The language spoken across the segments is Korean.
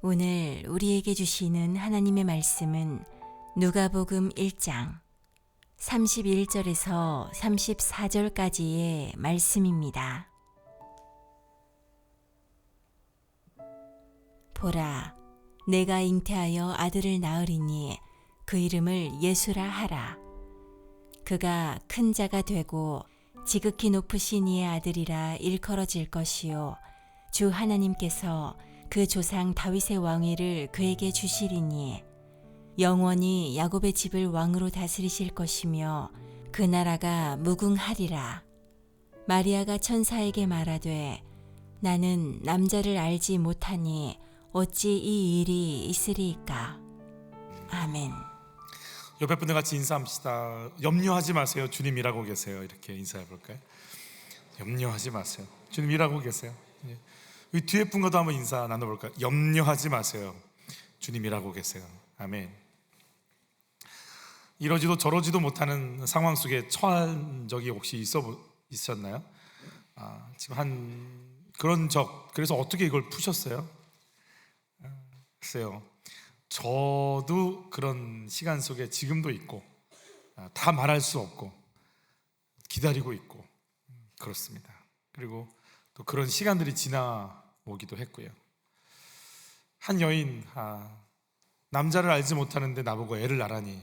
오늘 우리에게 주시는 하나님의 말씀은 누가복음 1장 31절에서 34절까지의 말씀입니다. 보라, 내가 잉태하여 아들을 낳으리니 그 이름을 예수라 하라. 그가 큰 자가 되고 지극히 높으신 이의 아들이라 일컬어질 것이요 주 하나님께서 그 조상 다윗의 왕위를 그에게 주시리니 영원히 야곱의 집을 왕으로 다스리실 것이며 그 나라가 무궁하리라. 마리아가 천사에게 말하되 나는 남자를 알지 못하니 어찌 이 일이 있으리이까. 아멘. 옆에 분들 같이 인사합시다. 염려하지 마세요. 주님 일하고 계세요. 이렇게 인사해 볼까요? 염려하지 마세요. 주님 일하고 계세요. 우리 뒤에 분과도 한번 인사 나눠볼까요? 염려하지 마세요. 주님 일하고 계세요. 아멘. 이러지도 저러지도 못하는 상황 속에 처한 적이 혹시 있었나요? 지금 한 그런 적, 그래서 어떻게 이걸 푸셨어요? 글쎄요, 저도 그런 시간 속에 지금도 있고 다 말할 수 없고 기다리고 있고 그렇습니다. 그리고 또 그런 시간들이 지나오기도 했고요. 한 여인, 남자를 알지 못하는데 나보고 애를 낳으라니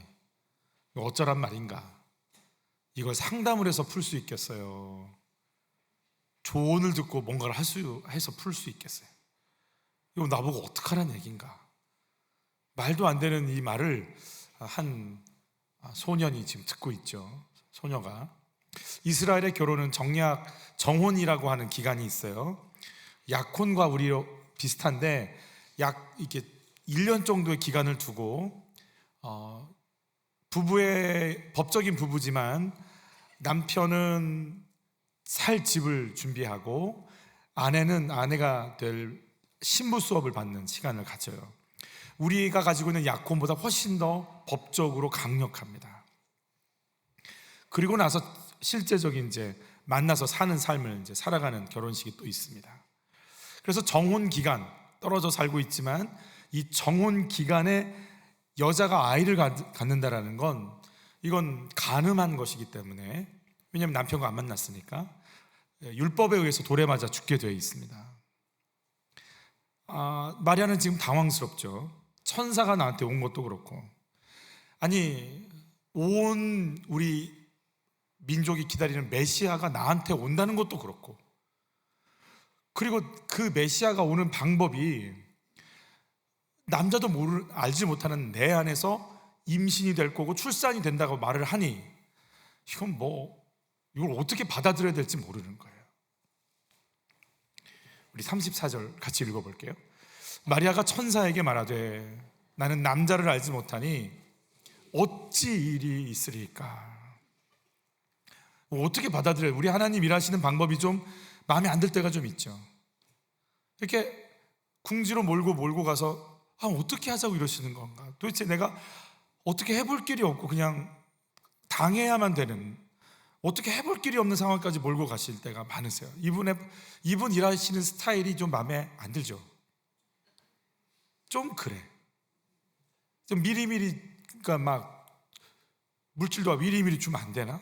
이거 어쩌란 말인가. 이걸 상담을 해서 풀 수 있겠어요? 조언을 듣고 뭔가를 해서 풀 수 있겠어요? 이거 나보고 어떡하란 얘기인가. 말도 안 되는 이 말을 한 소년이 지금 듣고 있죠. 소녀가. 이스라엘의 결혼은 정혼이라고 하는 기간이 있어요. 약혼과 우리로 비슷한데 약 이렇게 1년 정도의 기간을 두고 부부의 법적인 부부지만 남편은 살 집을 준비하고 아내는 아내가 될 신부 수업을 받는 시간을 가져요. 우리가 가지고 있는 약혼보다 훨씬 더 법적으로 강력합니다. 그리고 나서 실제적인 이제 만나서 사는 삶을 이제 살아가는 결혼식이 또 있습니다. 그래서 정혼 기간, 떨어져 살고 있지만 이 정혼 기간에 여자가 아이를 갖는다라는 건 이건 간음한 것이기 때문에, 왜냐하면 남편과 안 만났으니까 율법에 의해서 돌에 맞아 죽게 되어 있습니다. 마리아는 지금 당황스럽죠. 천사가 나한테 온 것도 그렇고, 아니 온 우리 민족이 기다리는 메시아가 나한테 온다는 것도 그렇고, 그리고 그 메시아가 오는 방법이 남자도 알지 못하는 내 안에서 임신이 될 거고 출산이 된다고 말을 하니 이걸 어떻게 받아들여야 될지 모르는 거예요. 우리 34절 같이 읽어볼게요. 마리아가 천사에게 말하되 나는 남자를 알지 못하니 어찌 일이 있으리까. 어떻게 받아들여요? 우리 하나님 일하시는 방법이 좀 마음에 안 들 때가 좀 있죠. 이렇게 궁지로 몰고 가서 어떻게 하자고 이러시는 건가. 도대체 내가 어떻게 해볼 길이 없고 그냥 당해야만 되는, 어떻게 해볼 길이 없는 상황까지 몰고 가실 때가 많으세요. 이분 일하시는 스타일이 좀 마음에 안 들죠. 좀 그래. 좀 미리미리, 그러니까 막 물질도 미리미리 주면 안 되나?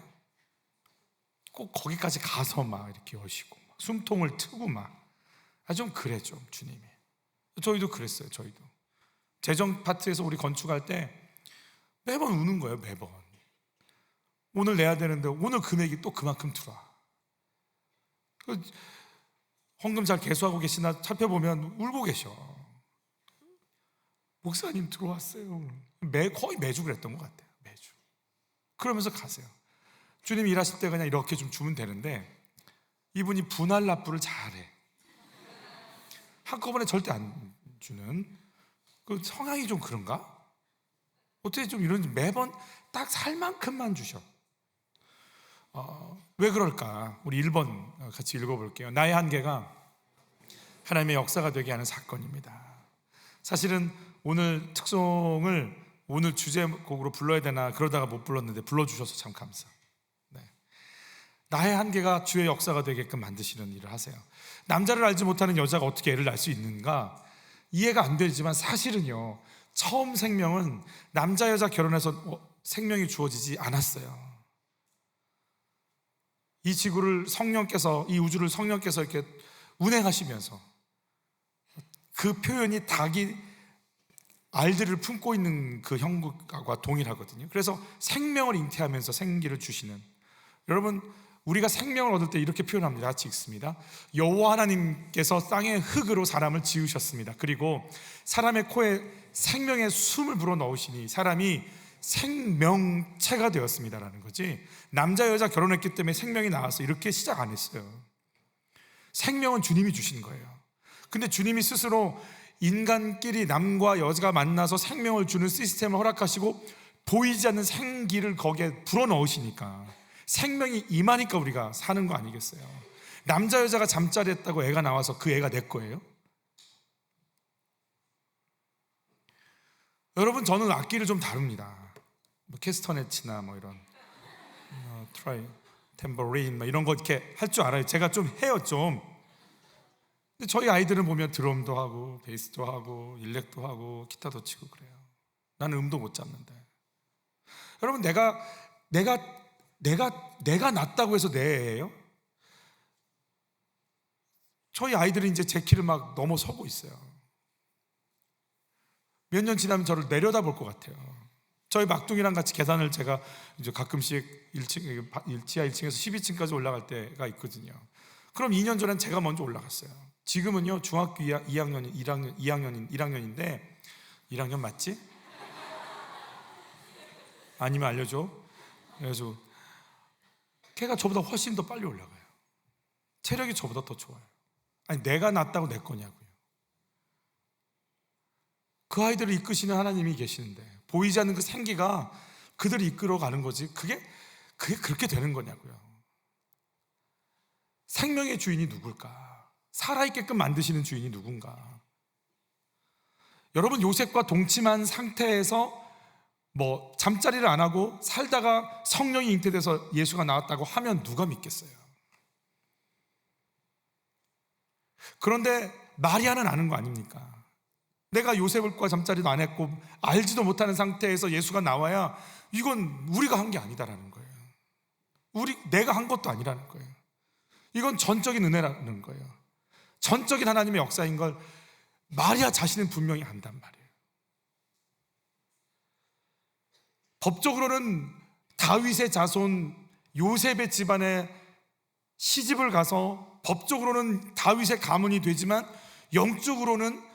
꼭 거기까지 가서 막 이렇게 하시고 숨통을 트고 좀 그래 좀 주님이. 저희도 그랬어요. 저희도 재정 파트에서 우리 건축할 때 매번 우는 거예요. 매번 오늘 내야 되는데 오늘 금액이 또 그만큼 들어와. 헌금 잘 계수하고 계시나 살펴보면 울고 계셔. 목사님 들어왔어요. 거의 매주 그랬던 것 같아요. 매주. 그러면서 가세요. 주님 일하실 때 그냥 이렇게 좀 주면 되는데 이분이 분할 납부를 잘해. 한꺼번에 절대 안 주는, 그 성향이 좀 그런가? 어떻게 좀 이런지 매번 딱 살 만큼만 주셔. 왜 그럴까? 우리 1번 같이 읽어볼게요. 나의 한계가 하나님의 역사가 되게 하는 사건입니다. 사실은 오늘 특송을 오늘 주제곡으로 불러야 되나 그러다가 못 불렀는데 불러주셔서 참 감사. 나의 한계가 주의 역사가 되게끔 만드시는 일을 하세요. 남자를 알지 못하는 여자가 어떻게 애를 낳을 수 있는가? 이해가 안 되지만 사실은요, 처음 생명은 남자 여자 결혼해서 생명이 주어지지 않았어요. 이 지구를 성령께서, 이 우주를 성령께서 이렇게 운행하시면서, 그 표현이 닭이 알들을 품고 있는 그 형국과 동일하거든요. 그래서 생명을 잉태하면서 생기를 주시는, 여러분, 우리가 생명을 얻을 때 이렇게 표현합니다. 같이 읽습니다. 여호와 하나님께서 땅의 흙으로 사람을 지으셨습니다. 그리고 사람의 코에 생명의 숨을 불어 넣으시니 사람이 생명체가 되었습니다라는 거지, 남자 여자 결혼했기 때문에 생명이 나와서 이렇게 시작 안 했어요. 생명은 주님이 주신 거예요. 근데 주님이 스스로 인간끼리 남과 여자가 만나서 생명을 주는 시스템을 허락하시고 보이지 않는 생기를 거기에 불어넣으시니까 생명이 임하니까 우리가 사는 거 아니겠어요? 남자 여자가 잠자리 했다고 애가 나와서 그 애가 내 거예요? 여러분, 저는 악기를 좀 다룹니다. 캐스터네치나 이런 트라이, 탬버린 이런 거 이렇게 할 줄 알아요. 제가 좀 해요, 좀. 근데 저희 아이들은 보면 드럼도 하고 베이스도 하고 일렉도 하고 기타도 치고 그래요. 나는 음도 못 잡는데. 여러분, 내가 낫다고 해서 내 애예요? 저희 아이들은 이제 제 키를 막 넘어서고 있어요. 몇 년 지나면 저를 내려다볼 것 같아요. 저희 막둥이랑 같이 계단을 제가 이제 가끔씩 지하 1층에서 12층까지 올라갈 때가 있거든요. 그럼 2년 전엔 제가 먼저 올라갔어요. 지금은요, 중학교 1학년인데 1학년 맞지? 아니면 알려줘. 그래서 걔가 저보다 훨씬 더 빨리 올라가요. 체력이 저보다 더 좋아요. 아니, 내가 낫다고 내 거냐고요. 그 아이들을 이끄시는 하나님이 계시는데 보이지 않는 그 생기가 그들을 이끌어가는 거지, 그게 그렇게 되는 거냐고요. 생명의 주인이 누굴까? 살아있게끔 만드시는 주인이 누군가? 여러분, 요셉과 동침한 상태에서 잠자리를 안 하고 살다가 성령이 잉태돼서 예수가 나왔다고 하면 누가 믿겠어요? 그런데 마리아는 아는 거 아닙니까? 내가 요셉과 잠자리도 안 했고 알지도 못하는 상태에서 예수가 나와야 이건 우리가 한 게 아니다라는 거예요. 내가 한 것도 아니라는 거예요. 이건 전적인 은혜라는 거예요. 전적인 하나님의 역사인 걸 마리아 자신은 분명히 안단 말이에요. 법적으로는 다윗의 자손 요셉의 집안에 시집을 가서 법적으로는 다윗의 가문이 되지만 영적으로는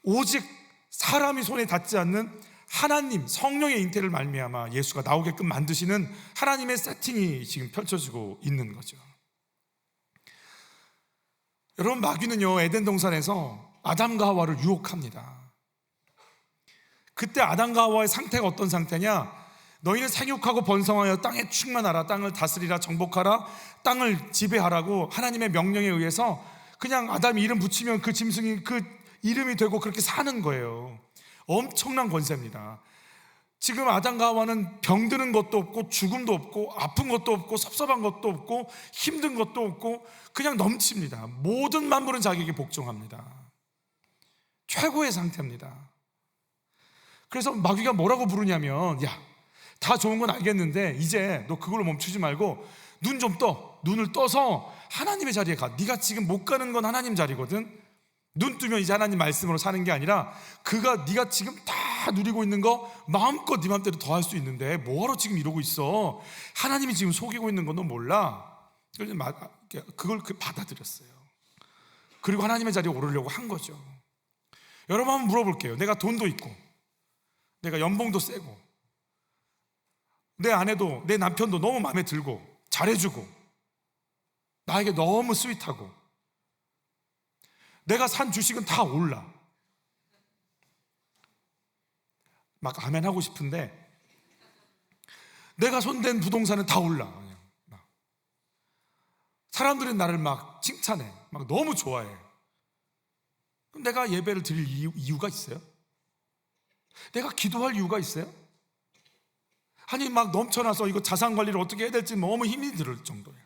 오직 사람이 손에 닿지 않는 하나님, 성령의 잉태를 말미암아 예수가 나오게끔 만드시는 하나님의 세팅이 지금 펼쳐지고 있는 거죠. 여러분, 마귀는요, 에덴 동산에서 아담과 하와를 유혹합니다. 그때 아담과 하와의 상태가 어떤 상태냐? 너희는 생육하고 번성하여 땅에 충만하라, 땅을 다스리라, 정복하라, 땅을 지배하라고 하나님의 명령에 의해서 그냥 아담이 이름 붙이면 그 짐승이 그 이름이 되고 그렇게 사는 거예요. 엄청난 권세입니다. 지금 아담과 하와는 병드는 것도 없고 죽음도 없고 아픈 것도 없고 섭섭한 것도 없고 힘든 것도 없고 그냥 넘칩니다. 모든 만물은 자기에게 복종합니다. 최고의 상태입니다. 그래서 마귀가 뭐라고 부르냐면, 야, 다 좋은 건 알겠는데 이제 너 그걸로 멈추지 말고 눈 좀 떠. 눈을 떠서 하나님의 자리에 가. 네가 지금 못 가는 건 하나님 자리거든. 눈 뜨면 이제 하나님 말씀으로 사는 게 아니라 네가 지금 다 누리고 있는 거 마음껏 네 맘대로 더 할 수 있는데 뭐하러 지금 이러고 있어? 하나님이 지금 속이고 있는 건 너 몰라? 그걸 받아들였어요. 그리고 하나님의 자리에 오르려고 한 거죠. 여러분, 한번 물어볼게요. 내가 돈도 있고 내가 연봉도 세고 내 아내도 내 남편도 너무 마음에 들고 잘해주고 나에게 너무 스윗하고 내가 산 주식은 다 올라. 막 아멘 하고 싶은데 내가 손댄 부동산은 다 올라. 그냥 사람들은 나를 막 칭찬해. 막 너무 좋아해. 그럼 내가 예배를 드릴 이유가 있어요? 내가 기도할 이유가 있어요? 아니, 막 넘쳐나서 이거 자산 관리를 어떻게 해야 될지 너무 힘이 들 정도예요.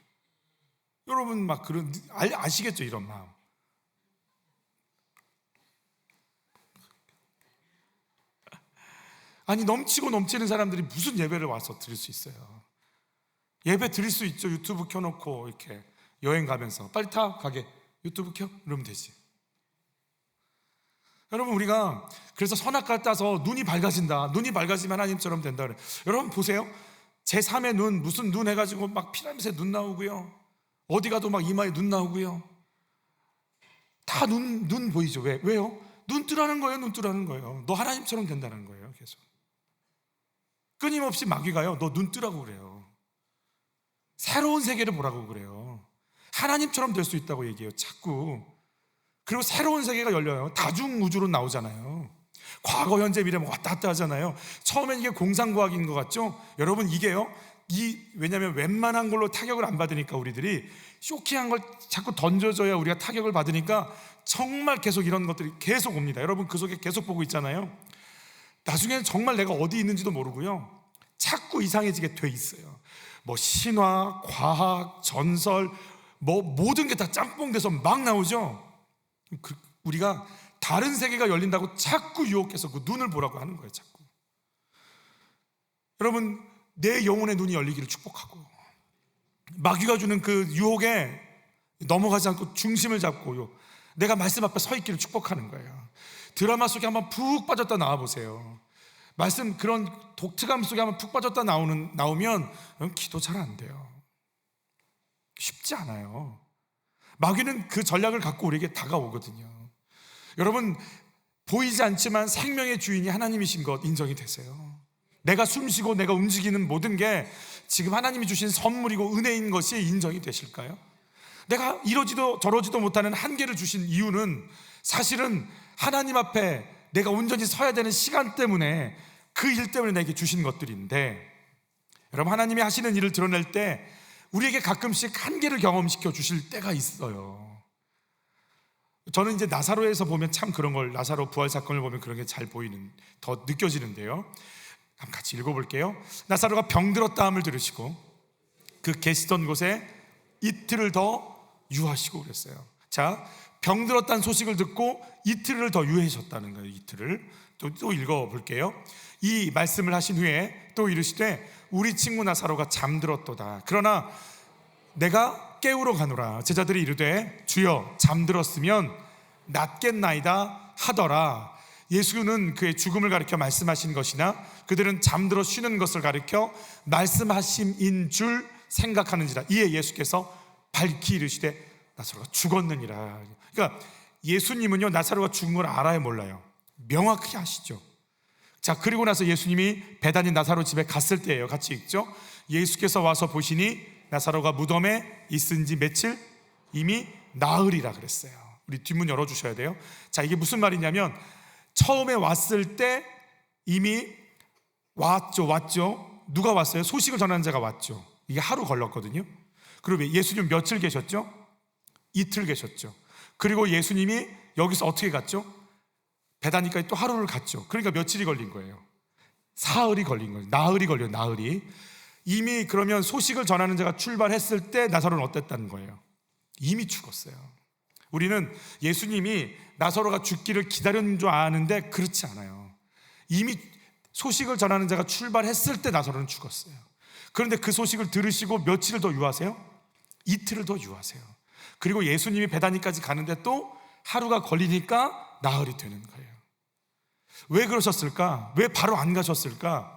여러분, 막 아시겠죠, 이런 마음. 아니 넘치고 넘치는 사람들이 무슨 예배를 와서 드릴 수 있어요? 예배 드릴 수 있죠. 유튜브 켜놓고 이렇게 여행 가면서 빨리 타 가게 유튜브 켜? 이러면 되지. 여러분, 우리가 그래서 선악과를 따서 눈이 밝아진다, 눈이 밝아지면 하나님처럼 된다 그래. 여러분 보세요. 제3의 눈, 무슨 눈 해가지고 막 피라미드에 눈 나오고요, 어디 가도 막 이마에 눈 나오고요, 다 눈 보이죠. 왜요? 눈 뜨라는 거예요. 눈 뜨라는 거예요. 너 하나님처럼 된다는 거예요. 계속 끊임없이 마귀가요, 너 눈 뜨라고 그래요. 새로운 세계를 보라고 그래요. 하나님처럼 될 수 있다고 얘기해요, 자꾸. 그리고 새로운 세계가 열려요. 다중우주로 나오잖아요. 과거, 현재, 미래 왔다 갔다 하잖아요. 처음엔 이게 공상과학인 것 같죠? 여러분, 이게요, 왜냐하면 웬만한 걸로 타격을 안 받으니까, 우리들이 쇼킹한 걸 자꾸 던져줘야 우리가 타격을 받으니까 정말 계속 이런 것들이 계속 옵니다. 여러분, 그 속에 계속 보고 있잖아요. 나중에는 정말 내가 어디 있는지도 모르고요, 자꾸 이상해지게 돼 있어요. 뭐 신화, 과학, 전설, 뭐 모든 게 다 짬뽕돼서 막 나오죠. 우리가 다른 세계가 열린다고 자꾸 유혹해서 그 눈을 보라고 하는 거예요, 자꾸. 여러분, 내 영혼의 눈이 열리기를 축복하고, 마귀가 주는 그 유혹에 넘어가지 않고 중심을 잡고 내가 말씀 앞에 서 있기를 축복하는 거예요. 드라마 속에 한번 푹 빠졌다 나와 보세요. 말씀 그런 독특함 속에 한번 푹 빠졌다 나오면 기도 잘 안 돼요. 쉽지 않아요. 마귀는 그 전략을 갖고 우리에게 다가오거든요. 여러분, 보이지 않지만 생명의 주인이 하나님이신 것 인정이 되세요? 내가 숨쉬고 내가 움직이는 모든 게 지금 하나님이 주신 선물이고 은혜인 것이 인정이 되실까요? 내가 이러지도 저러지도 못하는 한계를 주신 이유는 사실은 하나님 앞에 내가 온전히 서야 되는 시간 때문에, 그 일 때문에 내게 주신 것들인데, 여러분, 하나님이 하시는 일을 드러낼 때 우리에게 가끔씩 한계를 경험시켜 주실 때가 있어요. 저는 이제 나사로에서 보면 참 그런 걸, 나사로 부활 사건을 보면 그런 게 잘 더 느껴지는데요. 한번 같이 읽어볼게요. 나사로가 병들었다 함을 들으시고 그 계시던 곳에 이틀을 더 유하시고 그랬어요. 자, 병들었다는 소식을 듣고 이틀을 더 유하셨다는 거예요. 이틀을 또 읽어볼게요. 이 말씀을 하신 후에 또 이르시되 우리 친구 나사로가 잠들었도다. 그러나 내가 깨우러 가노라. 제자들이 이르되 주여 잠들었으면 낫겠나이다 하더라. 예수는 그의 죽음을 가리켜 말씀하신 것이나 그들은 잠들어 쉬는 것을 가리켜 말씀하심인 줄 생각하는지라. 이에 예수께서 밝히 이르시되 나사로가 죽었느니라. 그러니까 예수님은요, 나사로가 죽은 걸 알아요, 몰라요? 명확히 아시죠. 자, 그리고 나서 예수님이 베다니 나사로 집에 갔을 때예요. 같이 읽죠. 예수께서 와서 보시니 나사로가 무덤에 있은 지 며칠 이미 나으리라 그랬어요. 우리 뒷문 열어주셔야 돼요. 자, 이게 무슨 말이냐면 처음에 왔을 때 이미 왔죠. 누가 왔어요? 소식을 전하는 자가 왔죠. 이게 하루 걸렸거든요. 그리고 예수님 며칠 계셨죠? 이틀 계셨죠. 그리고 예수님이 여기서 어떻게 갔죠? 베다니까지 또 하루를 갔죠. 그러니까 며칠이 걸린 거예요? 사흘이 걸린 거예요. 나흘이 걸려요. 나흘이. 이미 그러면 소식을 전하는 자가 출발했을 때 나사로는 어땠다는 거예요? 이미 죽었어요. 우리는 예수님이 나사로가 죽기를 기다렸는 줄 아는데 그렇지 않아요. 이미 소식을 전하는 자가 출발했을 때 나사로는 죽었어요. 그런데 그 소식을 들으시고 며칠을 더 유하세요? 이틀을 더 유하세요. 그리고 예수님이 베다니까지 가는데 또 하루가 걸리니까 나흘이 되는 거예요. 왜 그러셨을까? 왜 바로 안 가셨을까?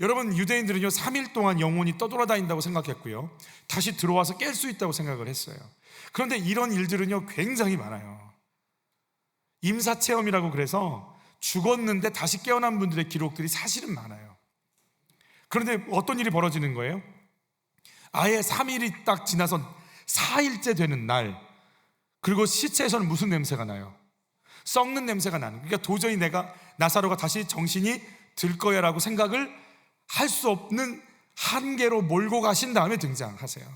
여러분, 유대인들은요 3일 동안 영혼이 떠돌아다닌다고 생각했고요, 다시 들어와서 깰 수 있다고 생각을 했어요. 그런데 이런 일들은요 굉장히 많아요. 임사체험이라고 그래서 죽었는데 다시 깨어난 분들의 기록들이 사실은 많아요. 그런데 어떤 일이 벌어지는 거예요? 아예 3일이 딱 지나서 4일째 되는 날, 그리고 시체에서는 무슨 냄새가 나요? 썩는 냄새가 나는. 그러니까 도저히 나사로가 다시 정신이 들 거야 라고 생각을 할 수 없는 한계로 몰고 가신 다음에 등장하세요.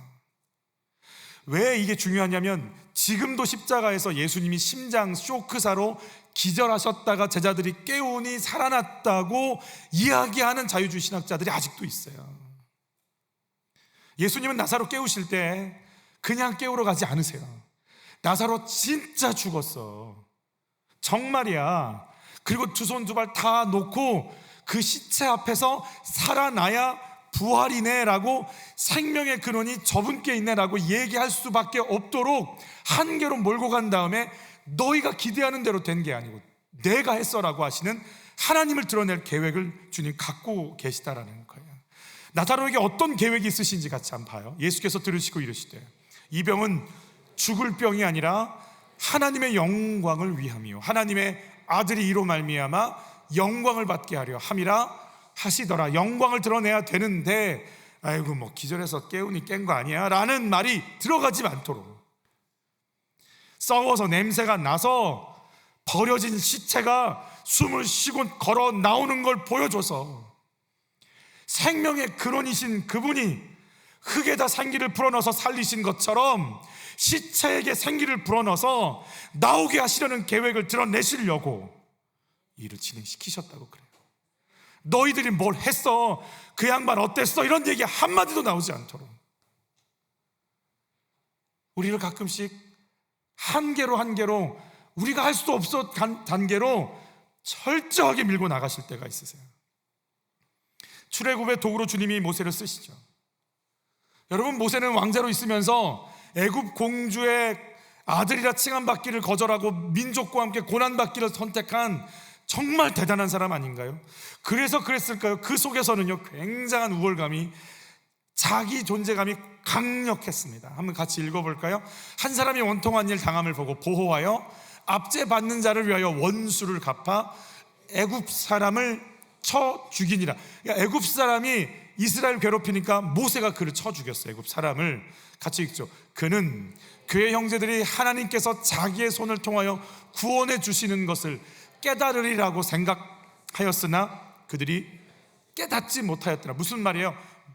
왜 이게 중요하냐면 지금도 십자가에서 예수님이 심장 쇼크사로 기절하셨다가 제자들이 깨우니 살아났다고 이야기하는 자유주의 신학자들이 아직도 있어요. 예수님은 나사로 깨우실 때 그냥 깨우러 가지 않으세요. 나사로 진짜 죽었어, 정말이야. 그리고 두 손 두 발 다 놓고 그 시체 앞에서 살아나야 부활이네라고, 생명의 근원이 저분께 있네라고 얘기할 수밖에 없도록 한계로 몰고 간 다음에 너희가 기대하는 대로 된 게 아니고 내가 했어라고 하시는 하나님을 드러낼 계획을 주님 갖고 계시다라는 거예요. 나사로에게 어떤 계획이 있으신지 같이 한번 봐요. 예수께서 들으시고 이르시되 이 병은 죽을 병이 아니라 하나님의 영광을 위함이요 하나님의 아들이 이로 말미암아 영광을 받게 하려 함이라 하시더라. 영광을 드러내야 되는데 아이고 뭐 기절해서 깨우니 깬 거 아니야 라는 말이 들어가지 않도록, 썩어서 냄새가 나서 버려진 시체가 숨을 쉬고 걸어 나오는 걸 보여줘서 생명의 근원이신 그분이 흙에다 생기를 불어넣어서 살리신 것처럼 시체에게 생기를 불어넣어서 나오게 하시려는 계획을 드러내시려고 일을 진행시키셨다고 그래요. 너희들이 뭘 했어? 그 양반 어땠어? 이런 얘기 한마디도 나오지 않도록 우리를 가끔씩 한계로 우리가 할 수 없어 단계로 철저하게 밀고 나가실 때가 있으세요. 출애굽의 도구로 주님이 모세를 쓰시죠. 여러분, 모세는 왕자로 있으면서 애굽 공주의 아들이라 칭함받기를 거절하고 민족과 함께 고난받기를 선택한 정말 대단한 사람 아닌가요? 그래서 그랬을까요? 그 속에서는요 굉장한 우월감이, 자기 존재감이 강력했습니다. 한번 같이 읽어볼까요? 한 사람이 원통한 일 당함을 보고 보호하여 압제 받는 자를 위하여 원수를 갚아 애굽 사람을 쳐 죽이니라. 그러니까 애굽 사람이 이스라엘 괴롭히니까 모세가 그를 쳐 죽였어요. 애굽 사람을. 같이 읽죠. 그는 그의 형제들이 하나님께서 자기의 손을 통하여 구원해 주시는 것을 깨달으리라고 생각하였으나 그들이 깨닫지 못하였더라. 무슨 말이에요?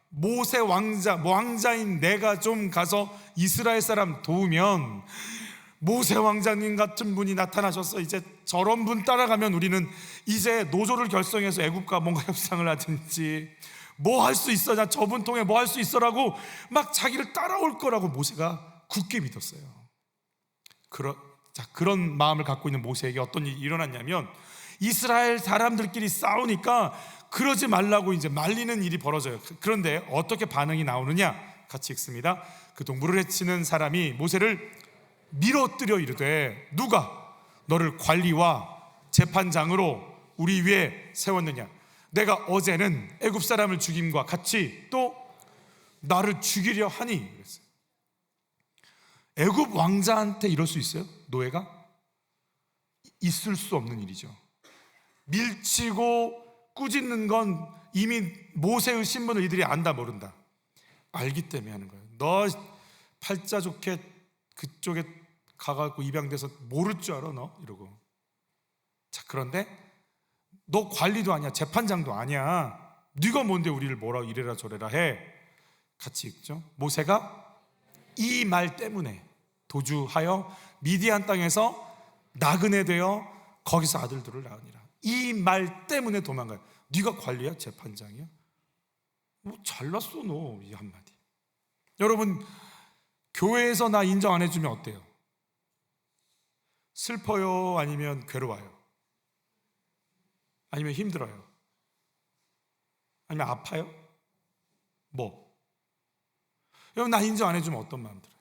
모세 왕자인 내가 좀 가서 이스라엘 사람 도우면 모세 왕자님 같은 분이 나타나셔서 이제 저런 분 따라가면 우리는 이제 노조를 결성해서 애굽과 뭔가 협상을 하든지 뭐 할 수 있어, 나 저분 통해 뭐 할 수 있어라고 막 자기를 따라올 거라고 모세가 굳게 믿었어요. 그런 마음을 갖고 있는 모세에게 어떤 일이 일어났냐면, 이스라엘 사람들끼리 싸우니까 그러지 말라고 이제 말리는 일이 벌어져요. 그런데 어떻게 반응이 나오느냐? 같이 읽습니다. 그 동물을 해치는 사람이 모세를 밀어뜨려 이르되 누가 너를 관리와 재판장으로 우리 위에 세웠느냐? 내가 어제는 애굽 사람을 죽임과 같이 또 나를 죽이려 하니. 그랬어요. 애굽 왕자한테 이럴 수 있어요? 노예가? 있을 수 없는 일이죠. 밀치고 꾸짖는 건 이미 모세의 신분을 이들이 안다 모른다 알기 때문에 하는 거예요. 너 팔자 좋게 그쪽에 가갖고 입양돼서 모를 줄 알아 너? 이러고. 자, 그런데 너 관리도 아니야, 재판장도 아니야, 네가 뭔데 우리를 뭐라 이래라 저래라 해. 같이 읽죠. 모세가 이 말 때문에 도주하여 미디안 땅에서 나그네 되어 거기서 아들들을 낳으니라. 이 말 때문에 도망가요. 네가 관리야? 재판장이야? 뭐 잘났어 너. 이 한마디. 여러분, 교회에서 나 인정 안 해주면 어때요? 슬퍼요? 아니면 괴로워요? 아니면 힘들어요? 아니면 아파요? 뭐? 여러분, 나 인정 안 해주면 어떤 마음 들어요?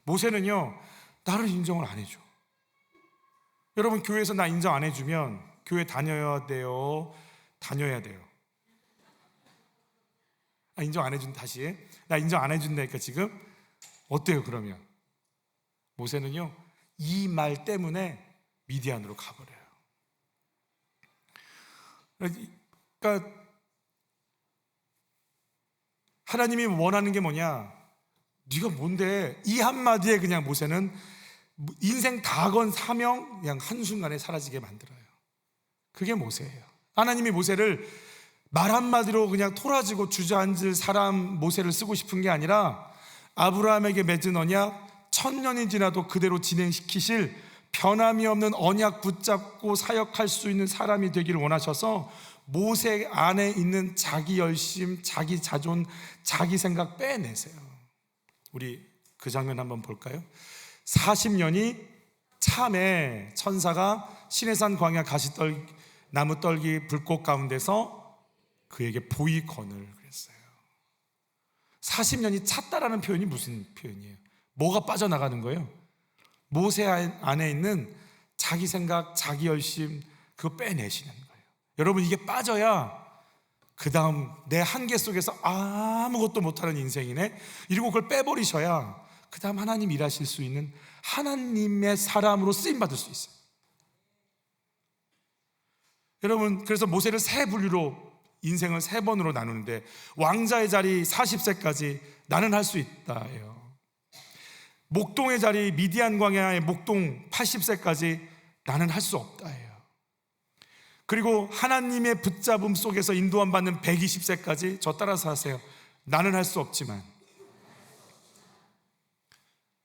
모세는요 나를 인정을 안 해줘. 여러분, 교회에서 나 인정 안 해주면 교회 다녀야 돼요? 다녀야 돼요? 인정 안 해준, 다시 나 인정 안 해준다니까 지금 어때요? 그러면 모세는요 이 말 때문에 미디안으로 가버려요. 그러니까 하나님이 원하는 게 뭐냐? 네가 뭔데? 이 한마디에 그냥 모세는 인생 다 건 사명 그냥 한순간에 사라지게 만들어요. 그게 모세예요. 하나님이 모세를 말 한마디로 그냥 토라지고 주저앉을 사람 모세를 쓰고 싶은 게 아니라 아브라함에게 맺은 언약 1000년이 지나도 그대로 진행시키실 변함이 없는 언약 붙잡고 사역할 수 있는 사람이 되기를 원하셔서 모세 안에 있는 자기 열심, 자기 자존, 자기 생각 빼내세요. 우리 그 장면 한번 볼까요? 40년이 참에 천사가 시내산 광야 가시떨 나무 떨기 불꽃 가운데서 그에게 보이거늘 그랬어요. 40년이 찼다라는 표현이 무슨 표현이에요? 뭐가 빠져나가는 거예요? 모세 안에 있는 자기 생각, 자기 열심, 그거 빼내시는 거예요. 여러분, 이게 빠져야 그 다음 내 한계 속에서 아무것도 못하는 인생이네, 이러고 그걸 빼버리셔야 그 다음 하나님 일하실 수 있는 하나님의 사람으로 쓰임받을 수 있어요. 여러분, 그래서 모세를 세 분류로, 인생을 세 번으로 나누는데, 왕자의 자리 40세까지 나는 할 수 있다예요. 목동의 자리, 미디안 광야의 목동 80세까지 나는 할 수 없다예요. 그리고 하나님의 붙잡음 속에서 인도함 받는 120세까지 저 따라서 하세요. 나는 할 수 없지만,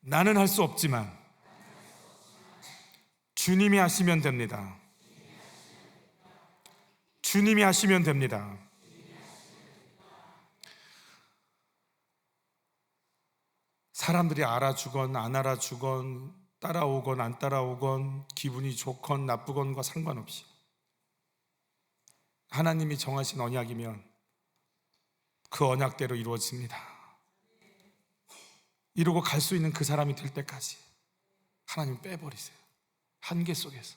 나는 할 수 없지만 주님이 하시면 됩니다. 주님이 하시면 됩니다. 사람들이 알아주건 안 알아주건, 따라오건 안 따라오건, 기분이 좋건 나쁘건과 상관없이 하나님이 정하신 언약이면 그 언약대로 이루어집니다. 이러고 갈 수 있는 그 사람이 될 때까지 하나님 빼버리세요. 한계 속에서.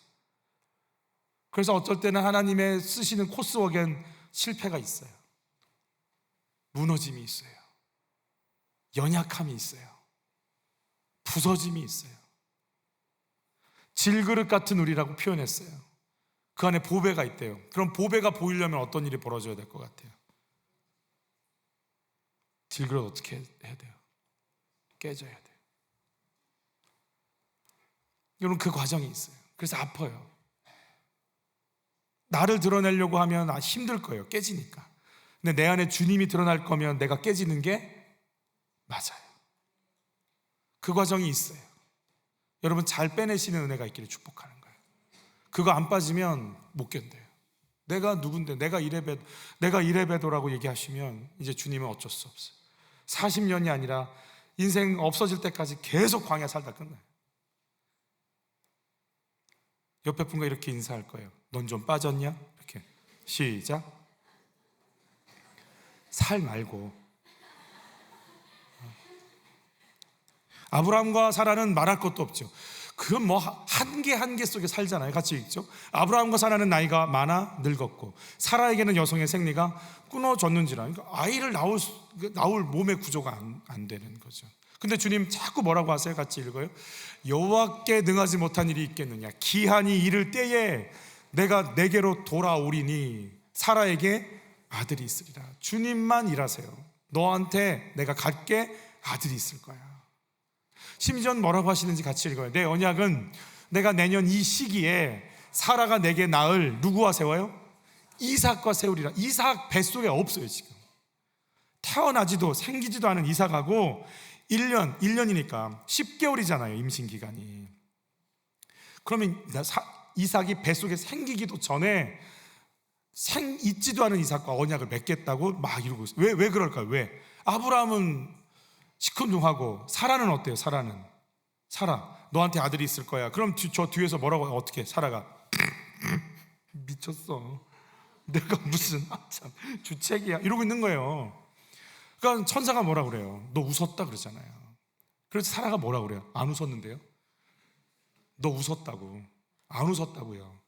그래서 어쩔 때는 하나님의 쓰시는 코스웍엔 실패가 있어요. 무너짐이 있어요. 연약함이 있어요. 부서짐이 있어요. 질그릇 같은 우리라고 표현했어요. 그 안에 보배가 있대요. 그럼 보배가 보이려면 어떤 일이 벌어져야 될 것 같아요? 질그릇 어떻게 해야 돼요? 깨져야 돼요. 여러분, 그 과정이 있어요. 그래서 아파요. 나를 드러내려고 하면 힘들 거예요. 깨지니까. 근데 내 안에 주님이 드러날 거면 내가 깨지는 게 맞아요. 그 과정이 있어요. 여러분, 잘 빼내시는 은혜가 있기를 축복하는 거예요. 그거 안 빠지면 못 견뎌요. 내가 누군데, 내가 이래봬도라고 얘기하시면 이제 주님은 어쩔 수 없어요. 40년이 아니라 인생 없어질 때까지 계속 광야 살다 끝나요. 옆에 분과 이렇게 인사할 거예요. 넌 좀 빠졌냐? 이렇게. 시작. 살 말고. 아브라함과 사라는 말할 것도 없죠. 그건 뭐 한계 속에 살잖아요. 같이 읽죠. 아브라함과 사라는 나이가 많아 늙었고 사라에게는 여성의 생리가 끊어졌는지라. 그러니까 아이를 낳을 몸의 구조가 안 되는 거죠. 근데 주님 자꾸 뭐라고 하세요? 같이 읽어요. 여호와께 능하지 못한 일이 있겠느냐. 기한이 이를 때에 내가 내게로 돌아오리니 사라에게 아들이 있으리라. 주님만 일하세요. 너한테 내가 갖게 아들이 있을 거야. 심지어는 뭐라고 하시는지 같이 읽어요. 내 언약은 내가 내년 이 시기에 사라가 내게 낳을 누구와 세워요? 이삭과 세우리라. 이삭 뱃속에 없어요. 지금 태어나지도 생기지도 않은 이삭하고 1년이니까 10개월이잖아요 임신기간이. 그러면 이삭이 뱃속에 생기기도 전에 있지도 않은 이삭과 언약을 맺겠다고 막 이러고 있어요. 왜 그럴까요? 왜? 아브라함은 시큰둥하고 사라는 어때요? 사라 너한테 아들이 있을 거야. 그럼 저 뒤에서 뭐라고 어떻게 사라가 미쳤어. 내가 무슨 참 주책이야 이러고 있는 거예요. 그러니까 천사가 뭐라 그래요? 너 웃었다 그러잖아요. 그래서 사라가 뭐라 그래요? 안 웃었는데요? 너 웃었다고. 안 웃었다고요.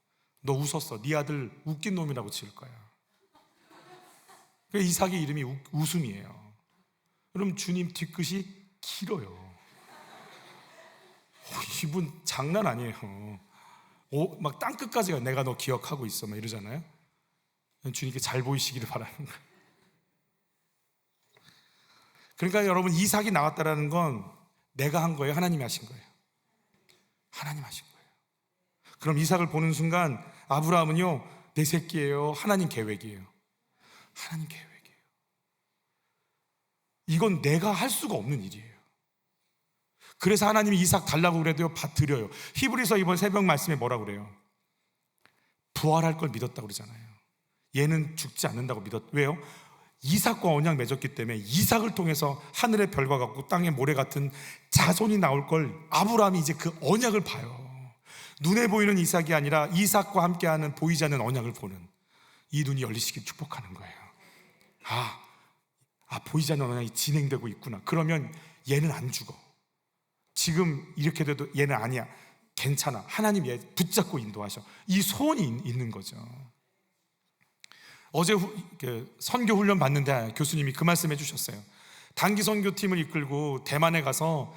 너 웃었어. 네 아들 웃긴 놈이라고 지을 거야. 그래서 이삭의 이름이 웃음이에요. 그럼 주님 뒤끝이 길어요. 이분 장난 아니에요. 막 땅끝까지 가. 내가 너 기억하고 있어 막 이러잖아요. 주님께 잘 보이시기를 바라는 거예요. 그러니까 여러분, 이삭이 나왔다라는 건 내가 한 거예요? 하나님이 하신 거예요? 하나님 하신 거예요. 그럼 이삭을 보는 순간 아브라함은요, 내 새끼예요? 하나님 계획이에요? 하나님 계획이에요. 이건 내가 할 수가 없는 일이에요. 그래서 하나님이 이삭 달라고 그래도요, 드려요. 히브리서 이번 새벽 말씀에 뭐라고 그래요? 부활할 걸 믿었다고 그러잖아요. 얘는 죽지 않는다고 왜요? 이삭과 언약 맺었기 때문에 이삭을 통해서 하늘의 별과 같고 땅의 모래 같은 자손이 나올 걸 아브라함이 이제 그 언약을 봐요. 눈에 보이는 이삭이 아니라 이삭과 함께하는 보이지 않는 언약을 보는 이 눈이 열리시길 축복하는 거예요. 보이지 않는 언약이 진행되고 있구나. 그러면 얘는 안 죽어. 지금 이렇게 돼도 얘는 아니야. 괜찮아. 하나님 얘 붙잡고 인도하셔. 이 소원이 있는 거죠. 어제 선교 훈련 받는데 교수님이 그 말씀 해주셨어요. 단기 선교팀을 이끌고 대만에 가서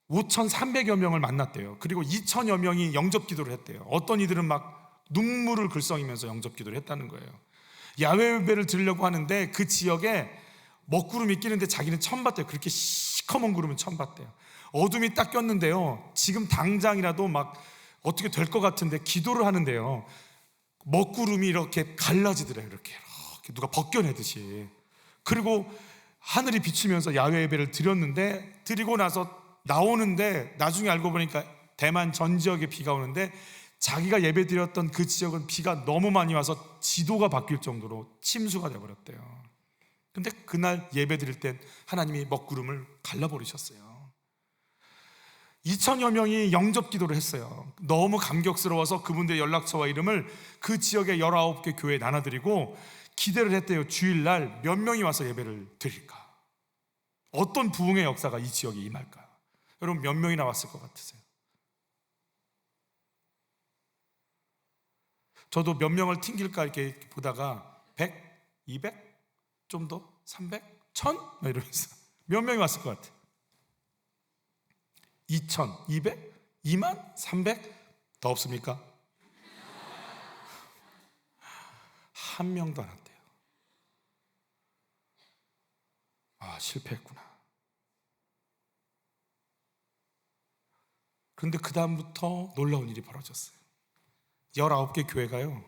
5,300여 명을 만났대요. 그리고 2,000여 명이 영접 기도를 했대요. 어떤 이들은 막 눈물을 글썽이면서 영접 기도를 했다는 거예요. 야외 예배를 드리려고 하는데 그 지역에 먹구름이 끼는데 자기는 처음 봤대요. 그렇게 시커먼 구름은 처음 봤대요. 어둠이 딱 꼈는데요, 지금 당장이라도 막 어떻게 될 것 같은데 기도를 하는데요, 먹구름이 이렇게 갈라지더래요. 이렇게 누가 벗겨내듯이. 그리고 하늘이 비치면서 야외 예배를 드렸는데, 드리고 나서 나오는데 나중에 알고 보니까 대만 전 지역에 비가 오는데 자기가 예배 드렸던 그 지역은 비가 너무 많이 와서 지도가 바뀔 정도로 침수가 되어버렸대요. 근데 그날 예배 드릴 땐 하나님이 먹구름을 갈라버리셨어요. 2,000여 명이 영접 기도를 했어요. 너무 감격스러워서 그분들의 연락처와 이름을 그 지역의 19개 교회에 나눠드리고 기대를 했대요. 주일날 몇 명이 와서 예배를 드릴까? 어떤 부흥의 역사가 이 지역에 임할까? 여러분, 몇 명이 나왔을 것 같으세요? 저도 몇 명을 튕길까 이렇게 보다가 100, 200, 좀 더, 300, 1000? 이러면서 몇 명이 왔을 것 같아요? 2000, 200, 2만, 300? 더 없습니까? 한 명도 안 왔대요. 실패했구나. 그런데 그 다음부터 놀라운 일이 벌어졌어요. 19개 교회가요,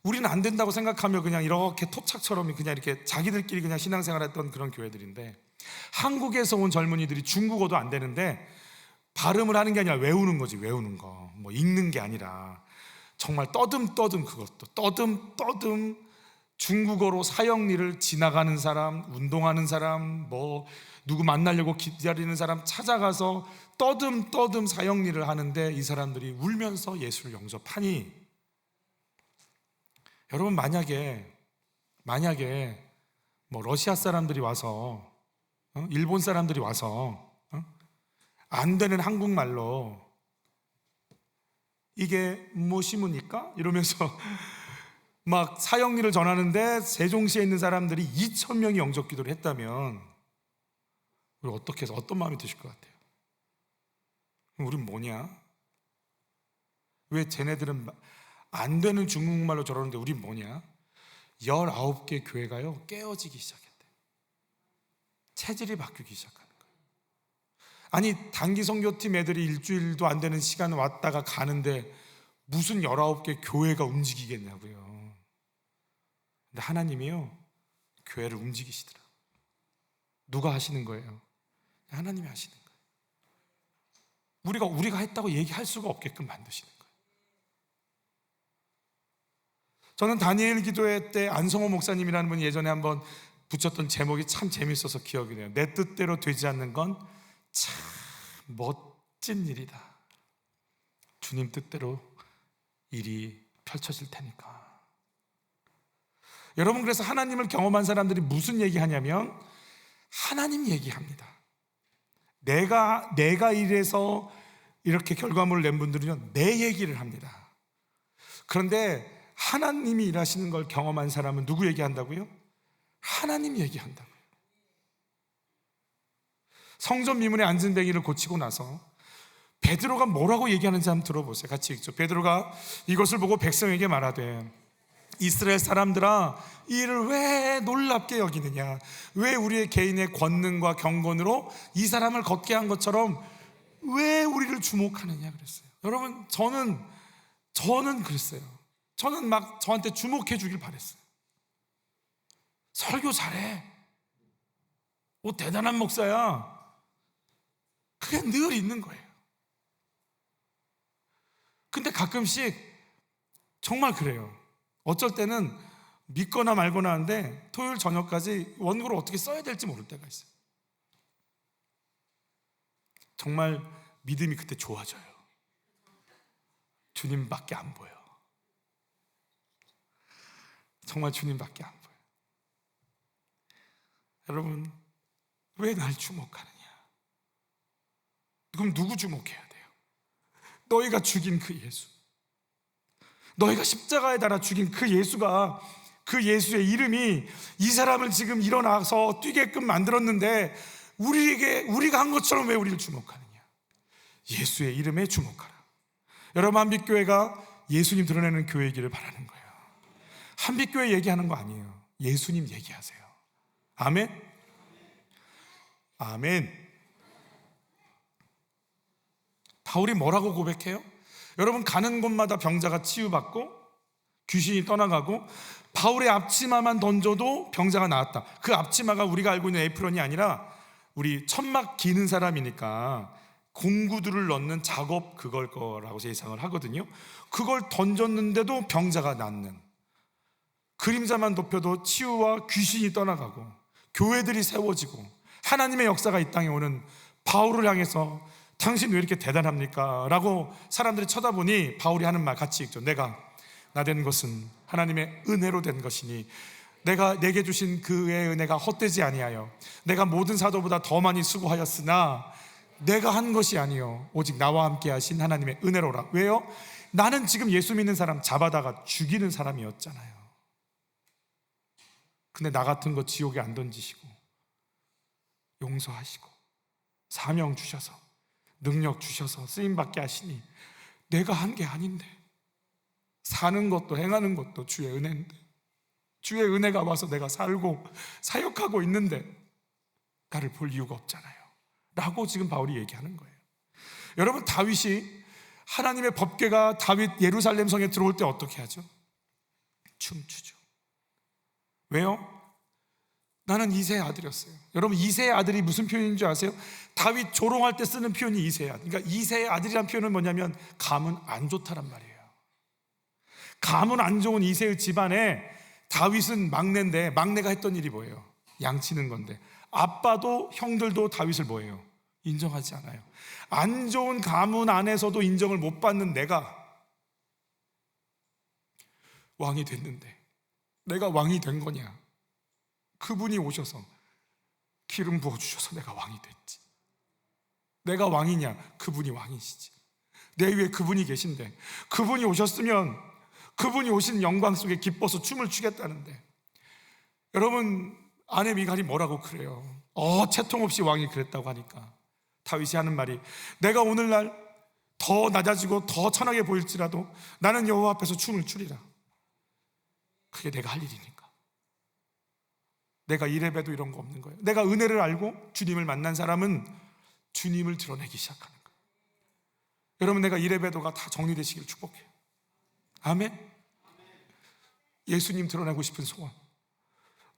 우리는 안 된다고 생각하며 그냥 이렇게 토착처럼 그냥 이렇게 자기들끼리 그냥 신앙생활했던 그런 교회들인데, 한국에서 온 젊은이들이 중국어도 안 되는데 발음을 하는 게 아니라 외우는 거지. 외우는 거, 뭐 읽는 게 아니라 정말 떠듬떠듬, 그것도 떠듬떠듬 중국어로 사형리를 지나가는 사람, 운동하는 사람, 뭐 누구 만나려고 기다리는 사람 찾아가서 떠듬떠듬 사형리를 하는데 이 사람들이 울면서 예수를 영접하니, 여러분, 만약에 뭐 러시아 사람들이 와서, 일본 사람들이 와서 안 되는 한국말로 이게 무엇이입니까? 이러면서 막 사형리를 전하는데 세종시에 있는 사람들이 2,000명이 영접 기도를 했다면 우리 어떻게 해서 어떤 마음이 드실 것 같아요? 우린 뭐냐? 왜 쟤네들은 안 되는 중국말로 저러는데 우린 뭐냐? 19개 교회가요 깨어지기 시작했대요. 체질이 바뀌기 시작하는 거예요. 아니, 단기 선교팀 애들이 일주일도 안 되는 시간 왔다가 가는데 무슨 19개 교회가 움직이겠냐고요. 근데 하나님이요 교회를 움직이시더라. 누가 하시는 거예요? 하나님이 하시는 거예요. 우리가 했다고 얘기할 수가 없게끔 만드시는 거예요. 저는 다니엘 기도회 때 안성호 목사님이라는 분이 예전에 한번 붙였던 제목이 참 재밌어서 기억이 나요. 내 뜻대로 되지 않는 건 참 멋진 일이다. 주님 뜻대로 일이 펼쳐질 테니까. 여러분, 그래서 하나님을 경험한 사람들이 무슨 얘기하냐면 하나님 얘기합니다. 내가 이래서 이렇게 결과물을 낸 분들은요 내 얘기를 합니다. 그런데 하나님이 일하시는 걸 경험한 사람은 누구 얘기한다고요? 하나님 얘기한다고요. 성전 미문의 안전뱅이를 고치고 나서 베드로가 뭐라고 얘기하는지 한번 들어보세요. 같이 읽죠. 베드로가 이것을 보고 백성에게 말하되, 이스라엘 사람들아, 이 일을 왜 놀랍게 여기느냐? 왜 우리의 개인의 권능과 경건으로 이 사람을 걷게 한 것처럼 왜 우리를 주목하느냐 그랬어요. 여러분, 저는 그랬어요. 저는 막 저한테 주목해 주길 바랬어요. 설교 잘해, 대단한 목사야. 그게 늘 있는 거예요. 근데 가끔씩 정말 그래요. 어쩔 때는 믿거나 말거나 하는데 토요일 저녁까지 원고를 어떻게 써야 될지 모를 때가 있어요. 정말 믿음이 그때 좋아져요. 주님밖에 안 보여. 정말 주님밖에 안 보여. 여러분, 왜 날 주목하느냐? 그럼 누구 주목해야 돼요? 너희가 죽인 그 예수, 너희가 십자가에 달아 죽인 그 예수가, 그 예수의 이름이 이 사람을 지금 일어나서 뛰게끔 만들었는데 우리가 한 것처럼 왜 우리를 주목하느냐? 예수의 이름에 주목하라. 여러분, 한빛교회가 예수님 드러내는 교회이기를 바라는 거예요. 한빛교회 얘기하는 거 아니에요. 예수님 얘기하세요. 아멘? 아멘. 바울이 뭐라고 고백해요? 여러분, 가는 곳마다 병자가 치유받고 귀신이 떠나가고 바울의 앞치마만 던져도 병자가 나았다. 그 앞치마가 우리가 알고 있는 에프론이 아니라 우리 천막 기는 사람이니까 공구들을 넣는 작업 그걸 거라고 예상을 하거든요. 그걸 던졌는데도 병자가 낫는, 그림자만 덮여도 치유와 귀신이 떠나가고 교회들이 세워지고 하나님의 역사가 이 땅에 오는 바울을 향해서 당신 왜 이렇게 대단합니까? 라고 사람들이 쳐다보니 바울이 하는 말 같이 읽죠. 내가 나 된 것은 하나님의 은혜로 된 것이니 내가 내게 주신 그의 은혜가 헛되지 아니하여 내가 모든 사도보다 더 많이 수고하였으나 내가 한 것이 아니요 오직 나와 함께 하신 하나님의 은혜로라. 왜요? 나는 지금 예수 믿는 사람 잡아다가 죽이는 사람이었잖아요. 근데 나 같은 거 지옥에 안 던지시고 용서하시고 사명 주셔서 능력 주셔서 쓰임받게 하시니 내가 한 게 아닌데, 사는 것도 행하는 것도 주의 은혜인데, 주의 은혜가 와서 내가 살고 사역하고 있는데 나를 볼 이유가 없잖아요 라고 지금 바울이 얘기하는 거예요. 여러분, 다윗이 하나님의 법궤가 다윗 예루살렘 성에 들어올 때 어떻게 하죠? 춤추죠. 왜요? 나는 이새의 아들이었어요. 여러분, 이새의 아들이 무슨 표현인 줄 아세요? 다윗 조롱할 때 쓰는 표현이 이새의 아들. 그러니까 이새의 아들이란 표현은 뭐냐면 감은 안 좋다란 말이에요. 감은 안 좋은 이새의 집안에 다윗은 막내인데 막내가 했던 일이 뭐예요? 양치는 건데 아빠도 형들도 다윗을 뭐예요? 인정하지 않아요. 안 좋은 가문 안에서도 인정을 못 받는 내가 왕이 됐는데, 내가 왕이 된 거냐? 그분이 오셔서 기름 부어주셔서 내가 왕이 됐지. 내가 왕이냐? 그분이 왕이시지. 내 위에 그분이 계신데, 그분이 오셨으면 그분이 오신 영광 속에 기뻐서 춤을 추겠다는데, 여러분, 아내 미갈이 뭐라고 그래요? 채통 없이 왕이 그랬다고 하니까 다윗이 하는 말이, 내가 오늘날 더 낮아지고 더 천하게 보일지라도 나는 여호와 앞에서 춤을 추리라. 그게 내가 할 일이니까. 내가 이래봬도 이런 거 없는 거예요. 내가 은혜를 알고 주님을 만난 사람은 주님을 드러내기 시작하는 거예요. 여러분, 내가 이래봬도가 다 정리되시길 축복해요. 아멘. 예수님 드러내고 싶은 소원,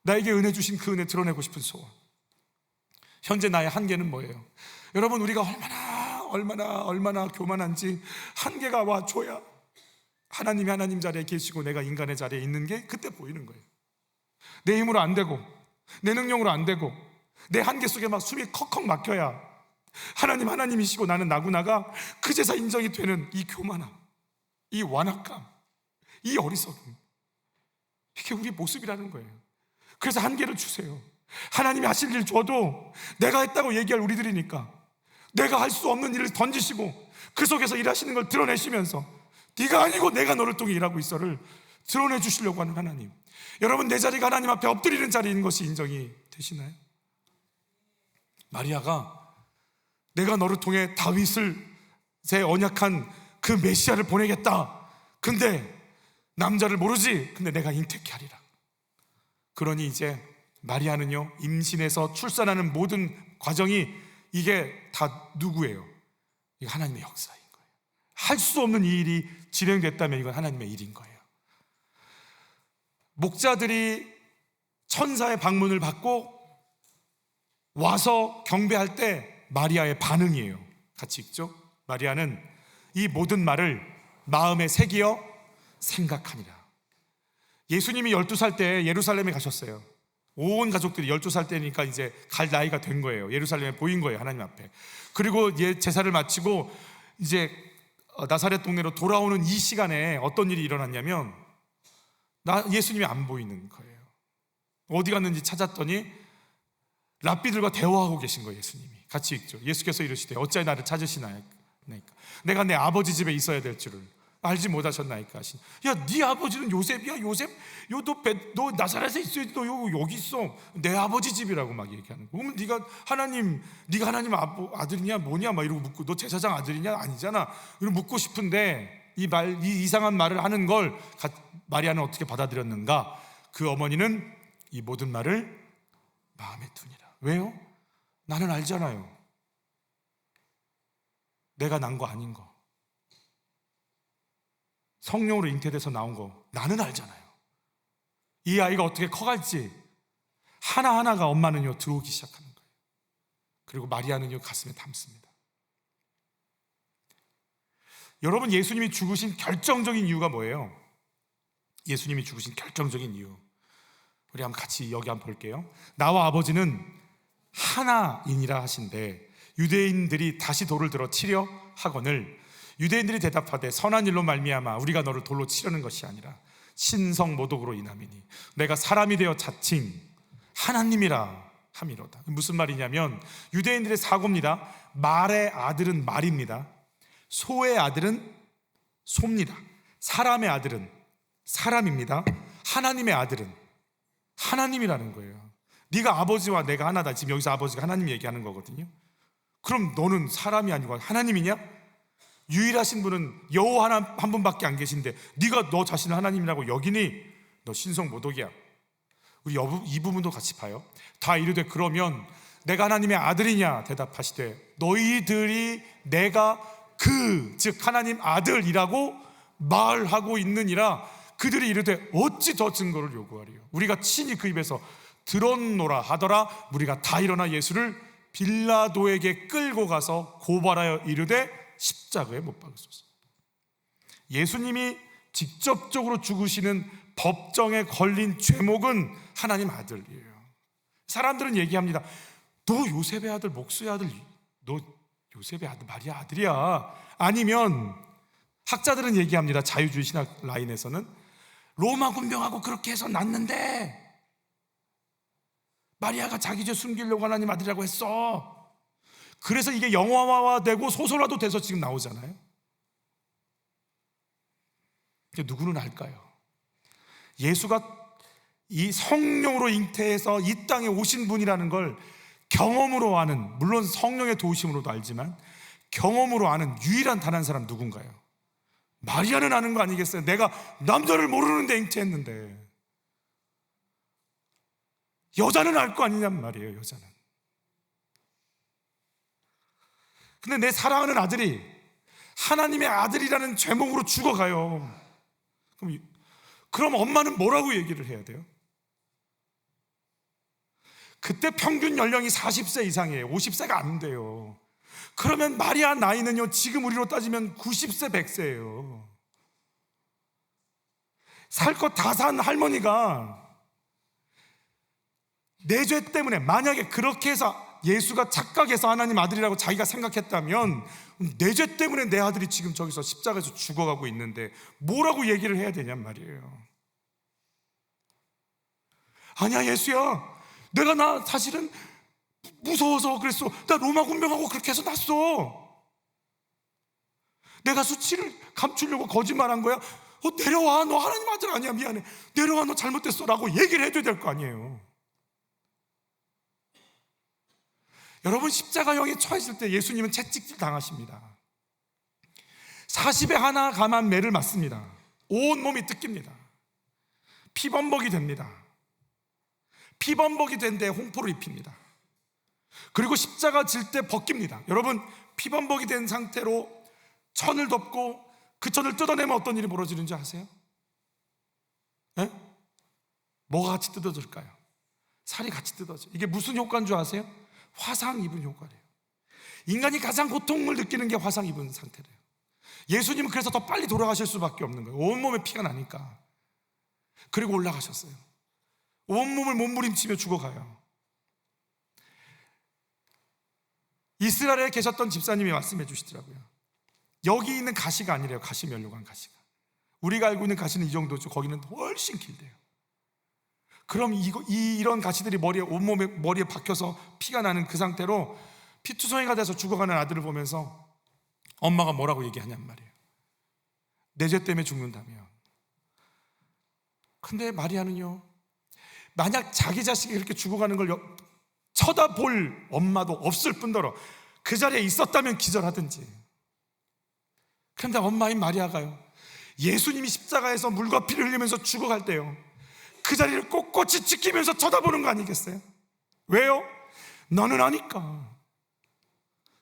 나에게 은혜 주신 그 은혜 드러내고 싶은 소원. 현재 나의 한계는 뭐예요? 여러분, 우리가 얼마나 교만한지 한계가 와줘야 하나님이 하나님 자리에 계시고 내가 인간의 자리에 있는 게 그때 보이는 거예요. 내 힘으로 안 되고 내 능력으로 안 되고 내 한계 속에 막 숨이 컥컥 막혀야 하나님이시고 나는 나구나가 그제서 인정이 되는 이 교만함, 이 완악감, 이 어리석음, 이게 우리 모습이라는 거예요. 그래서 한계를 주세요. 하나님이 하실 일 줘도 내가 했다고 얘기할 우리들이니까 내가 할 수 없는 일을 던지시고 그 속에서 일하시는 걸 드러내시면서 네가 아니고 내가 너를 통해 일하고 있어를 드러내 주시려고 하는 하나님. 여러분, 내 자리가 하나님 앞에 엎드리는 자리인 것이 인정이 되시나요? 마리아가 내가 너를 통해 다윗을 제 언약한 그 메시아를 보내겠다. 근데 남자를 모르지. 근데 내가 잉태케 하리라. 그러니 이제 마리아는요, 임신해서 출산하는 모든 과정이 이게 다 누구예요? 이거 하나님의 역사인 거예요. 할 수 없는 이 일이 진행됐다면 이건 하나님의 일인 거예요. 목자들이 천사의 방문을 받고 와서 경배할 때 마리아의 반응이에요. 같이 읽죠. 마리아는 이 모든 말을 마음에 새기어 생각하니라. 예수님이 12살 때 예루살렘에 가셨어요. 온 가족들이 12살 때니까 이제 갈 나이가 된 거예요. 예루살렘에 보인 거예요, 하나님 앞에. 그리고 제사를 마치고 이제 나사렛 동네로 돌아오는 이 시간에 어떤 일이 일어났냐면 예수님이 안 보이는 거예요. 어디 갔는지 찾았더니 랍비들과 대화하고 계신 거예요. 예수님이 같이 읽죠. 예수께서 이르시되 어찌하여 나를 찾으시나이까? 내가 내 아버지 집에 있어야 될 줄을 알지 못하셨나이까 하시니, 야, 네 아버지는 요셉이야? 요셉? 너 나사렛에 있어야지. 너 여기 있어. 내 아버지 집이라고 막 얘기하는 거. 그러면 네가 하나님 아들이냐 뭐냐 막 이러고 묻고, 너 제사장 아들이냐? 아니잖아. 이러고 묻고 싶은데 이 이상한 말을 하는 걸 마리아는 어떻게 받아들였는가? 그 어머니는 이 모든 말을 마음에 두니라. 왜요? 나는 알잖아요. 내가 난 거 아닌 거, 성령으로 잉태돼서 나온 거 나는 알잖아요. 이 아이가 어떻게 커갈지 하나하나가 엄마는요 들어오기 시작하는 거예요. 그리고 마리아는요 가슴에 담습니다. 여러분, 예수님이 죽으신 결정적인 이유가 뭐예요? 예수님이 죽으신 결정적인 이유, 우리 한번 같이 여기 한번 볼게요. 나와 아버지는 하나이니라 하신데 유대인들이 다시 돌을 들어 치려 하거늘 유대인들이 대답하되 선한 일로 말미암아 우리가 너를 돌로 치려는 것이 아니라 신성 모독으로 인함이니 내가 사람이 되어 자칭 하나님이라 함이로다. 무슨 말이냐면 유대인들의 사고입니다. 말의 아들은 말입니다. 소의 아들은 소입니다. 사람의 아들은 사람입니다. 하나님의 아들은 하나님이라는 거예요. 네가 아버지와 내가 하나다. 지금 여기서 아버지가 하나님 얘기하는 거거든요. 그럼 너는 사람이 아니고 하나님이냐? 유일하신 분은 여호와 하나 한 분밖에 안 계신데 네가 너 자신을 하나님이라고 여기니? 너 신성 모독이야. 우리 이 부분도 같이 봐요. 다 이르되 그러면 내가 하나님의 아들이냐? 대답하시되 너희들이 내가 즉 하나님 아들이라고 말하고 있느니라. 그들이 이르되 어찌 더 증거를 요구하리요? 우리가 친히 그 입에서 들었노라 하더라. 우리가 다 일어나 예수를 빌라도에게 끌고 가서 고발하여 이르되 십자가에 못 박으소서. 예수님이 직접적으로 죽으시는 법정에 걸린 죄목은 하나님 아들이에요. 사람들은 얘기합니다. 너 요셉의 아들, 목수의 아들, 너 요셉의 아들, 마리아 아들이야. 아니면 학자들은 얘기합니다. 자유주의 신학 라인에서는 로마 군병하고 그렇게 해서 낳는데 마리아가 자기 죄 숨기려고 하나님 아들이라고 했어. 그래서 이게 영화화되고 소설화도 돼서 지금 나오잖아요. 누구는 알까요? 예수가 이 성령으로 잉태해서 이 땅에 오신 분이라는 걸 경험으로 아는, 물론 성령의 도우심으로도 알지만 경험으로 아는 유일한 단 한 사람 누군가요? 마리아는 아는 거 아니겠어요? 내가 남자를 모르는데 잉태했는데. 여자는 알 거 아니냔 말이에요. 여자는. 근데 내 사랑하는 아들이 하나님의 아들이라는 죄목으로 죽어가요. 그럼 엄마는 뭐라고 얘기를 해야 돼요? 그때 평균 연령이 40세 이상이에요. 50세가 안 돼요. 그러면 마리아 나이는요 지금 우리로 따지면 90세 100세예요. 살 것 다 산 할머니가 내 죄 때문에, 만약에 그렇게 해서 예수가 착각해서 하나님 아들이라고 자기가 생각했다면 내 죄 때문에 내 아들이 지금 저기서 십자가에서 죽어가고 있는데 뭐라고 얘기를 해야 되냔 말이에요. 아니야 예수야, 내가 나 사실은 무서워서 그랬어. 나 로마 군병하고 그렇게 해서 났어. 내가 수치를 감추려고 거짓말한 거야. 내려와, 너 하나님 아들 아니야, 미안해, 내려와, 너 잘못됐어 라고 얘기를 해줘야 될 거 아니에요. 여러분, 십자가형에 처했을 때 예수님은 채찍질 당하십니다. 40에 하나 감한 매를 맞습니다. 온몸이 뜯깁니다. 피범벅이 됩니다. 피범벅이 된 데에 홍포를 입힙니다. 그리고 십자가 질 때 벗깁니다. 여러분, 피범벅이 된 상태로 천을 덮고 그 천을 뜯어내면 어떤 일이 벌어지는지 아세요? 네? 뭐가 같이 뜯어질까요? 살이 같이 뜯어져. 이게 무슨 효과인 줄 아세요? 화상 입은 효과래요. 인간이 가장 고통을 느끼는 게 화상 입은 상태래요. 예수님은 그래서 더 빨리 돌아가실 수밖에 없는 거예요. 온몸에 피가 나니까. 그리고 올라가셨어요. 온몸을 몸부림치며 죽어가요. 이스라엘에 계셨던 집사님이 말씀해 주시더라고요. 여기 있는 가시가 아니래요. 가시 면류관 가시가. 우리가 알고 있는 가시는 이 정도죠. 거기는 훨씬 길대요. 그럼 이런 가시들이 온몸에 머리에 박혀서 피가 나는 그 상태로 피투성이가 돼서 죽어가는 아들을 보면서 엄마가 뭐라고 얘기하냔 말이에요. 내 죄 때문에 죽는다며. 근데 마리아는요, 만약 자기 자식이 그렇게 죽어가는 걸 쳐다볼 엄마도 없을 뿐더러 그 자리에 있었다면 기절하든지. 그런데 엄마인 마리아가요, 예수님이 십자가에서 물과 피를 흘리면서 죽어갈 때요, 그 자리를 꼿꼿이 지키면서 쳐다보는 거 아니겠어요? 왜요? 너는 아니까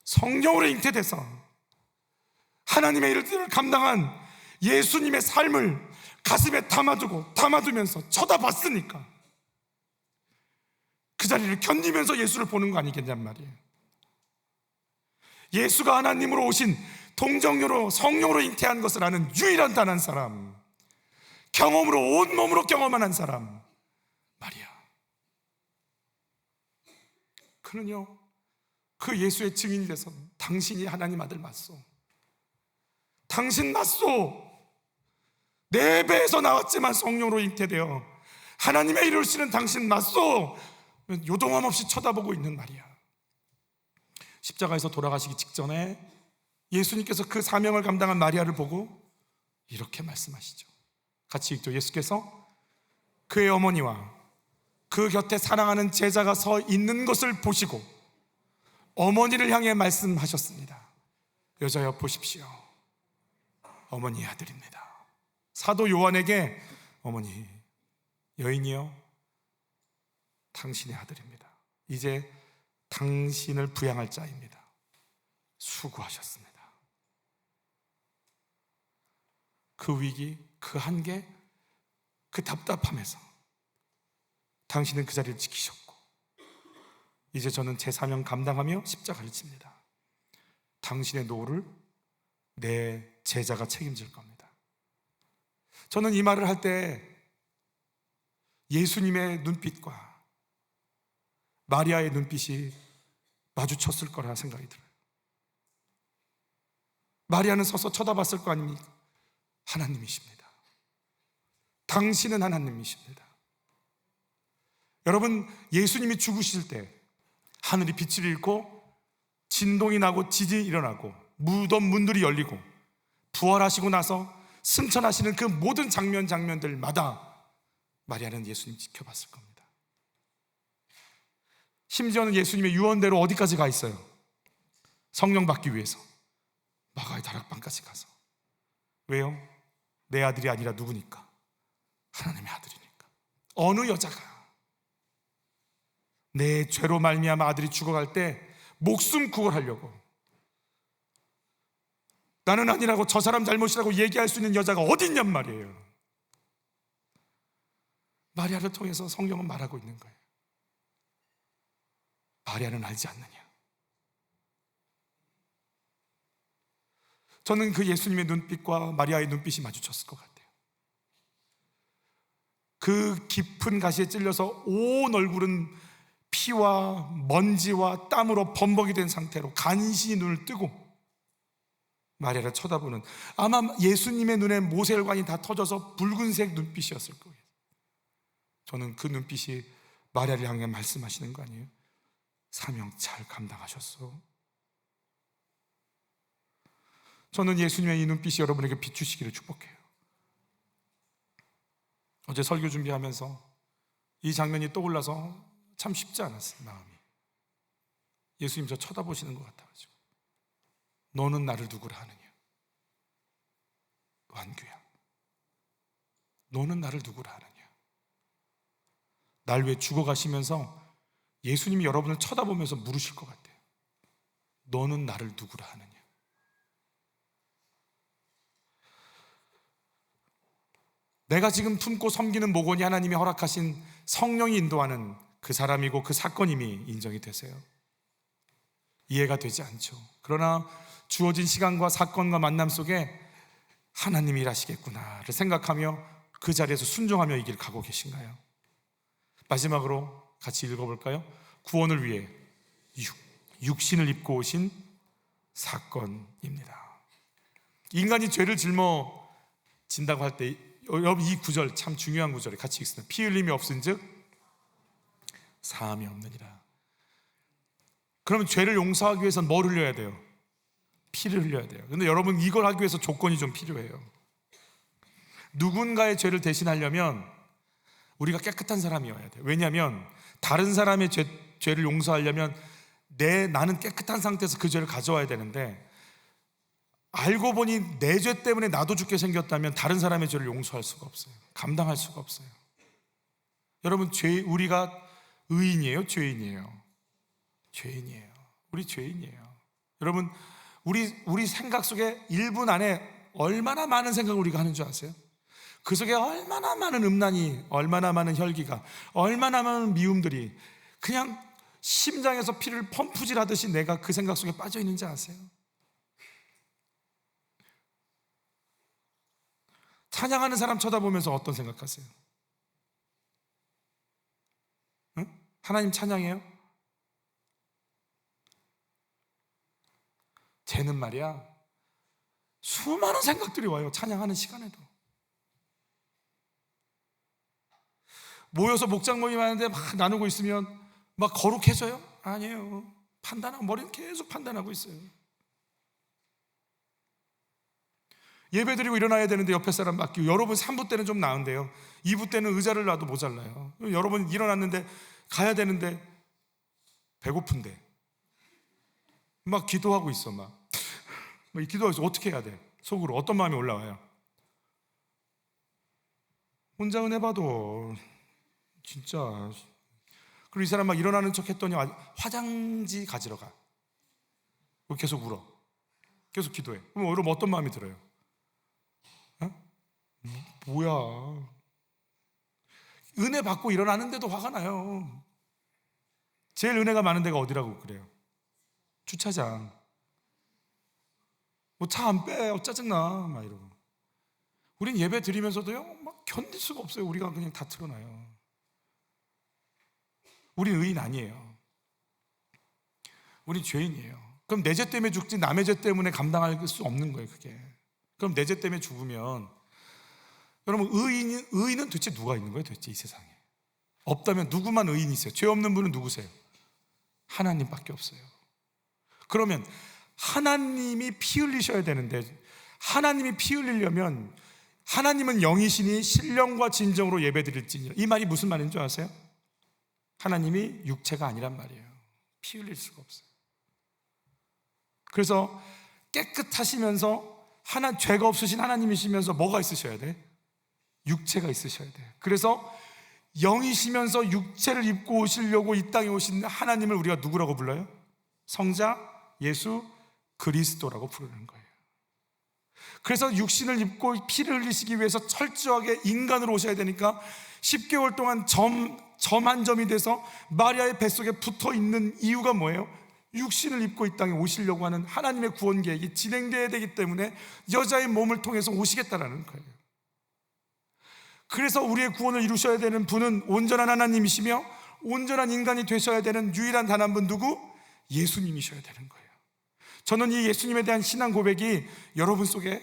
성령으로 잉태돼서 하나님의 일을 감당한 예수님의 삶을 가슴에 담아두면서 쳐다봤으니까 그 자리를 견디면서 예수를 보는 거 아니겠냔 말이에요. 예수가 하나님으로 오신 동정녀로 성령으로 잉태한 것을 아는 유일한 단 한 사람, 경험으로 온몸으로 경험한 한 사람, 마리아. 그는요, 그 예수의 증인이 돼서 당신이 하나님 아들 맞소, 당신 맞소, 내 배에서 나왔지만 성령으로 잉태되어 하나님의 일을 쓰는 당신 맞소, 요동함 없이 쳐다보고 있는 마리아. 십자가에서 돌아가시기 직전에 예수님께서 그 사명을 감당한 마리아를 보고 이렇게 말씀하시죠. 같이 읽죠. 예수께서 그의 어머니와 그 곁에 사랑하는 제자가 서 있는 것을 보시고 어머니를 향해 말씀하셨습니다. 여자여 보십시오, 어머니의 아들입니다. 사도 요한에게 어머니, 여인이여, 당신의 아들입니다. 이제 당신을 부양할 자입니다. 수고하셨습니다. 그 위기, 그 한계, 그 답답함에서 당신은 그 자리를 지키셨고, 이제 저는 제 사명 감당하며 십자가를 집니다. 당신의 노를 내 제자가 책임질 겁니다. 저는 이 말을 할 때 예수님의 눈빛과 마리아의 눈빛이 마주쳤을 거라 생각이 들어요. 마리아는 서서 쳐다봤을 거 아닙니까? 하나님이십니다. 당신은 하나님이십니다. 여러분, 예수님이 죽으실 때 하늘이 빛을 잃고 진동이 나고 지진이 일어나고 무덤 문들이 열리고 부활하시고 나서 승천하시는 그 모든 장면들마다 마리아는 예수님 지켜봤을 겁니다. 심지어는 예수님의 유언대로 어디까지 가 있어요? 성령 받기 위해서 마가의 다락방까지 가서. 왜요? 내 아들이 아니라 누구니까? 하나님의 아들이니까. 어느 여자가 내 죄로 말미암아 아들이 죽어갈 때 목숨 구걸하려고, 나는 아니라고, 저 사람 잘못이라고 얘기할 수 있는 여자가 어딨냔 말이에요. 마리아를 통해서 성경은 말하고 있는 거예요. 마리아는 알지 않느냐? 저는 그 예수님의 눈빛과 마리아의 눈빛이 마주쳤을 것 같아요. 그 깊은 가시에 찔려서 온 얼굴은 피와 먼지와 땀으로 범벅이 된 상태로 간신히 눈을 뜨고 마리아를 쳐다보는, 아마 예수님의 눈에 모세혈관이 다 터져서 붉은색 눈빛이었을 거예요. 저는 그 눈빛이 마리아를 향해 말씀하시는 거 아니에요? 사명 잘 감당하셨어. 저는 예수님의 이 눈빛이 여러분에게 비추시기를 축복해요. 어제 설교 준비하면서 이 장면이 떠올라서 참 쉽지 않았어요, 마음이. 예수님 저 쳐다보시는 것 같아가지고, 너는 나를 누구라 하느냐? 완규야, 너는 나를 누구라 하느냐? 날 위해 죽어가시면서 예수님이 여러분을 쳐다보면서 물으실 것 같아요. 너는 나를 누구라 하느냐? 내가 지금 품고 섬기는 목원이 하나님이 허락하신 성령이 인도하는 그 사람이고 그 사건임이 인정이 되세요? 이해가 되지 않죠. 그러나 주어진 시간과 사건과 만남 속에 하나님이 일하시겠구나를 생각하며 그 자리에서 순종하며 이 길 가고 계신가요? 마지막으로 같이 읽어볼까요? 구원을 위해 육신을 입고 오신 사건입니다. 인간이 죄를 짊어진다고 할 때 여러분 이 구절 참 중요한 구절이 같이 있습니다. 피 흘림이 없은즉 사함이 없느니라. 그러면 죄를 용서하기 위해서는 뭘 흘려야 돼요? 피를 흘려야 돼요. 근데 여러분 이걸 하기 위해서 조건이 좀 필요해요. 누군가의 죄를 대신하려면 우리가 깨끗한 사람이어야 돼요. 왜냐하면 다른 사람의 죄를 용서하려면 나는 깨끗한 상태에서 그 죄를 가져와야 되는데, 알고 보니 내 죄 때문에 나도 죽게 생겼다면 다른 사람의 죄를 용서할 수가 없어요. 감당할 수가 없어요. 여러분 우리가 의인이에요? 죄인이에요? 죄인이에요. 우리 죄인이에요. 여러분 우리 생각 속에 1분 안에 얼마나 많은 생각을 우리가 하는 줄 아세요? 그 속에 얼마나 많은 음란이, 얼마나 많은 혈기가, 얼마나 많은 미움들이 그냥 심장에서 피를 펌프질 하듯이 내가 그 생각 속에 빠져 있는지 아세요? 찬양하는 사람 쳐다보면서 어떤 생각하세요? 응? 하나님 찬양해요? 쟤는 말이야 수많은 생각들이 와요. 찬양하는 시간에도 모여서 목장 모임하는데 막 나누고 있으면 막 거룩해져요? 아니에요. 판단하고 머리는 계속 판단하고 있어요. 예배드리고 일어나야 되는데 옆에 사람 맡기고, 여러분 3부 때는 좀 나은데요 2부 때는 의자를 놔도 모자라요. 여러분 일어났는데 가야 되는데 배고픈데 막 기도하고 있어. 막 기도하고 있어. 어떻게 해야 돼? 속으로 어떤 마음이 올라와요? 혼자 은혜 봐도 진짜. 그리고 이 사람 막 일어나는 척 했더니 화장지 가지러 가. 계속 울어. 계속 기도해. 그럼 여러분 어떤 마음이 들어요? 뭐야, 은혜 받고 일어나는데도 화가 나요. 제일 은혜가 많은 데가 어디라고 그래요? 주차장. 뭐 차 안 빼, 짜증나 막 이러고. 우린 예배 드리면서도요 막 견딜 수가 없어요. 우리가 그냥 다 틀어놔요. 우린 의인 아니에요. 우린 죄인이에요. 그럼 내 죄 때문에 죽지 남의 죄 때문에 감당할 수 없는 거예요. 그게. 그럼 내 죄 때문에 죽으면 여러분 의인은 도대체 누가 있는 거예요? 도대체 이 세상에 없다면 누구만 의인이 있어요? 죄 없는 분은 누구세요? 하나님밖에 없어요. 그러면 하나님이 피 흘리셔야 되는데, 하나님이 피 흘리려면 하나님은 영이시니 신령과 진정으로 예배드릴지니라. 이 말이 무슨 말인 줄 아세요? 하나님이 육체가 아니란 말이에요. 피 흘릴 수가 없어요. 그래서 깨끗하시면서 죄가 없으신 하나님이시면서 뭐가 있으셔야 돼? 육체가 있으셔야 돼. 그래서 영이시면서 육체를 입고 오시려고 이 땅에 오신 하나님을 우리가 누구라고 불러요? 성자 예수 그리스도라고 부르는 거예요. 그래서 육신을 입고 피를 흘리시기 위해서 철저하게 인간으로 오셔야 되니까 10개월 동안 점 한 점이 돼서 마리아의 뱃속에 붙어 있는 이유가 뭐예요? 육신을 입고 이 땅에 오시려고 하는 하나님의 구원 계획이 진행되어야 되기 때문에 여자의 몸을 통해서 오시겠다라는 거예요. 그래서 우리의 구원을 이루셔야 되는 분은 온전한 하나님이시며 온전한 인간이 되셔야 되는 유일한 단 한 분, 누구? 예수님이셔야 되는 거예요. 저는 이 예수님에 대한 신앙 고백이 여러분 속에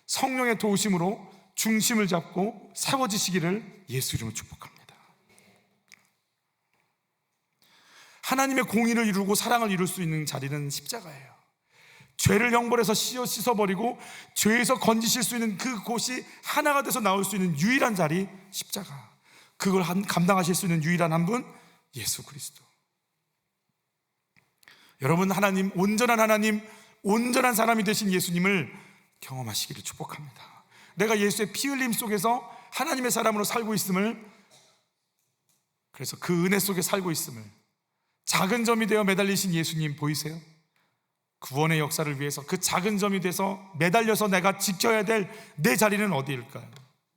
성령의 도우심으로 중심을 잡고 세워지시기를 예수 이름으로 축복합니다. 하나님의 공의를 이루고 사랑을 이룰 수 있는 자리는 십자가예요. 죄를 형벌해서 씻어버리고 죄에서 건지실 수 있는 그곳이 하나가 돼서 나올 수 있는 유일한 자리, 십자가. 그걸 감당하실 수 있는 유일한 한 분, 예수 그리스도. 여러분, 온전한 사람이 되신 예수님을 경험하시기를 축복합니다. 내가 예수의 피 흘림 속에서 하나님의 사람으로 살고 있음을, 그래서 그 은혜 속에 살고 있음을, 작은 점이 되어 매달리신 예수님 보이세요? 구원의 역사를 위해서 그 작은 점이 돼서 매달려서 내가 지켜야 될 내 자리는 어디일까요?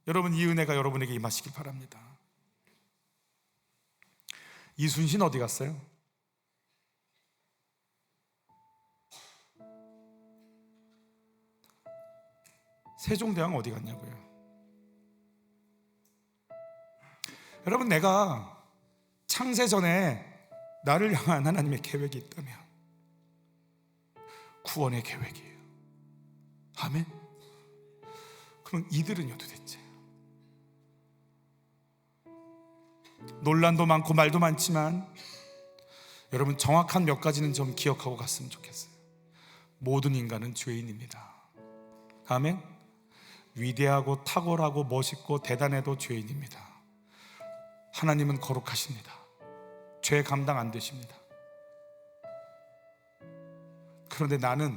여러분, 이 은혜가 여러분에게 임하시길 바랍니다. 이순신 어디 갔어요? 세종대왕 어디 갔냐고요? 여러분, 내가 창세 전에 나를 향한 하나님의 계획이 있다면 구원의 계획이에요. 아멘. 그럼 이들은요 도대체? 논란도 많고 말도 많지만 여러분 정확한 몇 가지는 좀 기억하고 갔으면 좋겠어요. 모든 인간은 죄인입니다. 아멘. 위대하고 탁월하고 멋있고 대단해도 죄인입니다. 하나님은 거룩하십니다. 죄 감당 안 되십니다. 그런데 나는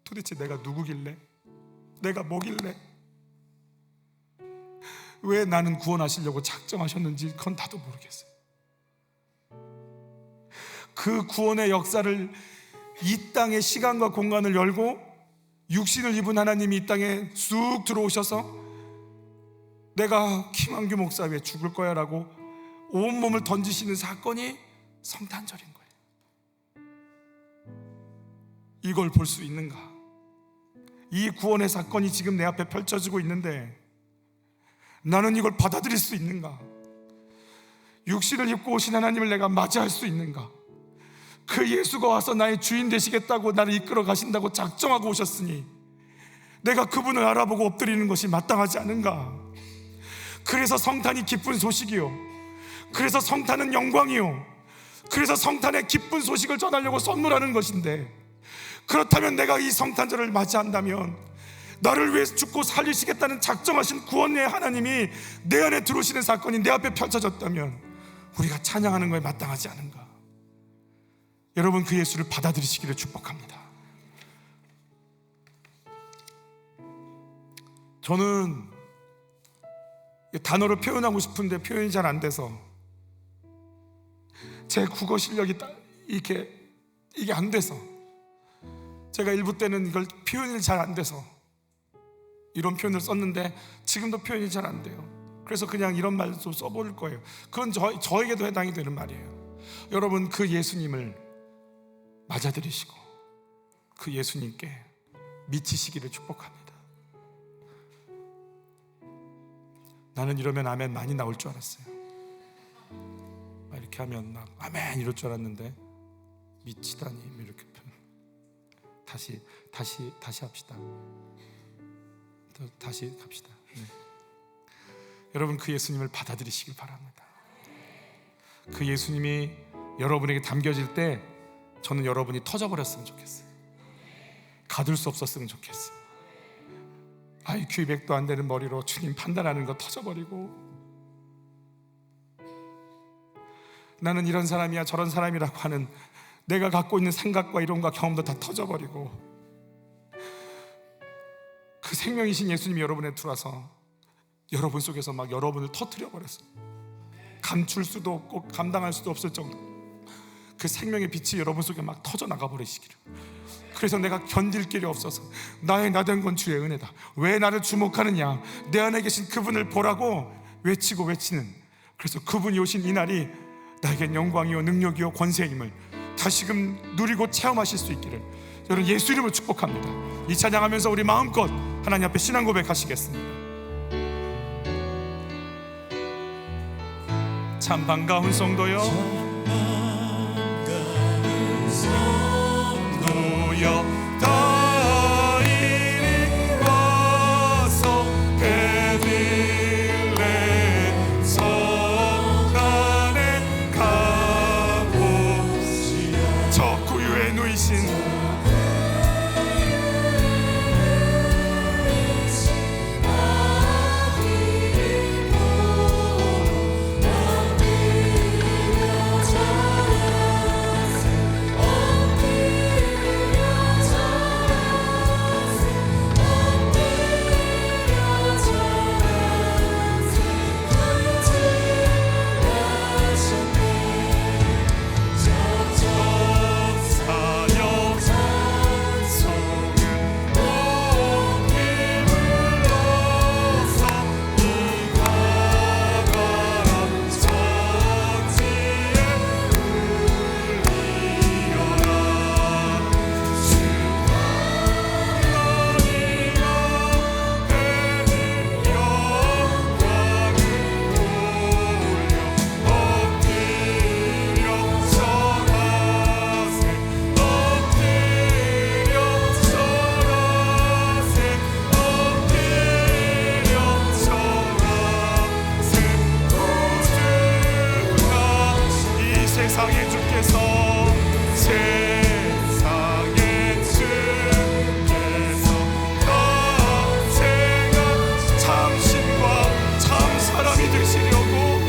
도대체 내가 누구길래, 내가 뭐길래, 왜 나는 구원하시려고 작정하셨는지 그건 나도 모르겠어요. 그 구원의 역사를 이 땅의 시간과 공간을 열고 육신을 입은 하나님이 이 땅에 쑥 들어오셔서 내가 김한규 목사 왜 죽을 거야 라고 온몸을 던지시는 사건이 성탄절인 거예요. 이걸 볼 수 있는가? 이 구원의 사건이 지금 내 앞에 펼쳐지고 있는데 나는 이걸 받아들일 수 있는가? 육신을 입고 오신 하나님을 내가 맞이할 수 있는가? 그 예수가 와서 나의 주인 되시겠다고 나를 이끌어 가신다고 작정하고 오셨으니 내가 그분을 알아보고 엎드리는 것이 마땅하지 않은가? 그래서 성탄이 기쁜 소식이요, 그래서 성탄은 영광이요, 그래서 성탄의 기쁜 소식을 전하려고 선물하는 것인데, 그렇다면 내가 이 성탄절을 맞이한다면 나를 위해 죽고 살리시겠다는 작정하신 구원의 하나님이 내 안에 들어오시는 사건이 내 앞에 펼쳐졌다면 우리가 찬양하는 거에 마땅하지 않은가? 여러분, 그 예수를 받아들이시기를 축복합니다. 저는 단어로 표현하고 싶은데 표현이 잘 안 돼서, 제 국어 실력이 이게 안 돼서, 제가 일부 때는 이걸 표현이 잘 안 돼서 이런 표현을 썼는데 지금도 표현이 잘 안 돼요. 그래서 그냥 이런 말도 써볼 거예요. 그건 저에게도 해당이 되는 말이에요. 여러분, 그 예수님을 맞아들이시고 그 예수님께 미치시기를 축복합니다. 나는 이러면 아멘 많이 나올 줄 알았어요. 이렇게 하면 막 아멘 이럴 줄 알았는데 미치다니 이렇게 다시 합시다. 다시 갑시다. 네. 여러분, 그 예수님을 받아들이시길 바랍니다. 그 예수님이 여러분에게 담겨질 때 저는 여러분이 터져버렸으면 좋겠어요. 가둘 수 없었으면 좋겠어요. IQ 200도 안 되는 머리로 주님 판단하는 거 터져버리고, 나는 이런 사람이야 저런 사람이라고 하는 내가 갖고 있는 생각과 이론과 경험도 다 터져버리고, 그 생명이신 예수님이 여러분에 들어와서 여러분 속에서 막 여러분을 터뜨려버렸어요. 감출 수도 없고 감당할 수도 없을 정도 그 생명의 빛이 여러분 속에 막 터져나가 버리시기를. 그래서 내가 견딜 길이 없어서 나의 나된 건 주의 은혜다, 왜 나를 주목하느냐, 내 안에 계신 그분을 보라고 외치는, 그래서 그분이 오신 이 날이 나에겐 영광이요 능력이요 권세임을 다시금 누리고 체험하실 수 있기를 여러분 예수 이름으로 축복합니다. 이 찬양하면서 우리 마음껏 하나님 앞에 신앙 고백하시겠습니다. 참 반가운 성도여, 다 이리 와서 베들레헴 성안에 가봅시다. 저 구유에 누이신 세상의 주께서 참 신과 참 사람이 되시려고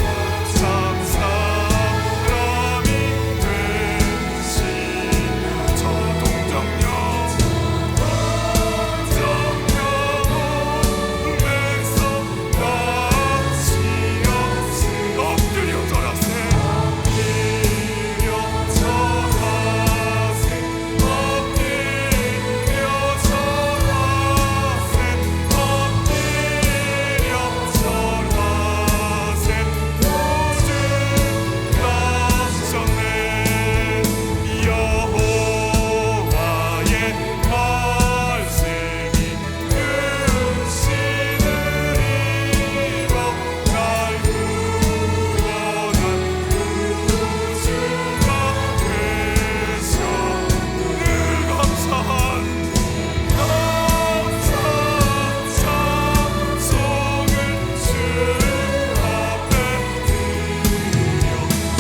참 사람이 되시려 저 동정녀 몸에서 나시어 엎드려 절하세 엎드려 절하세 엎드려 절하세 엎드려 절하세 구주 나셨네 여호와의 말씀이 되시느니라 날 구원한 구주가 되셔 늘 감사한 찬송을 주 앞에 드려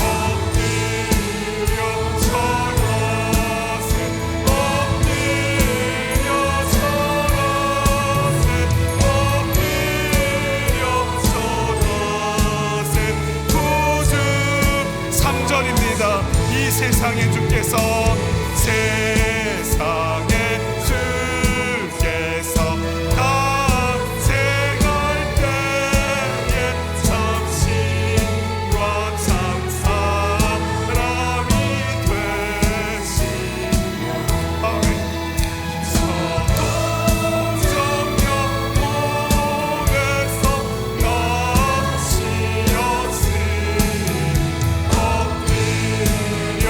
엎드려 절하세 엎드려 절하세 엎드려 절하세 구주 3절입니다. 이 세상의 주께서 세상의 주께서 탄생할 때에 참 신과 참 사람이 되시며 아멘 저 동정녀 몸에서 나시었으니 엎드려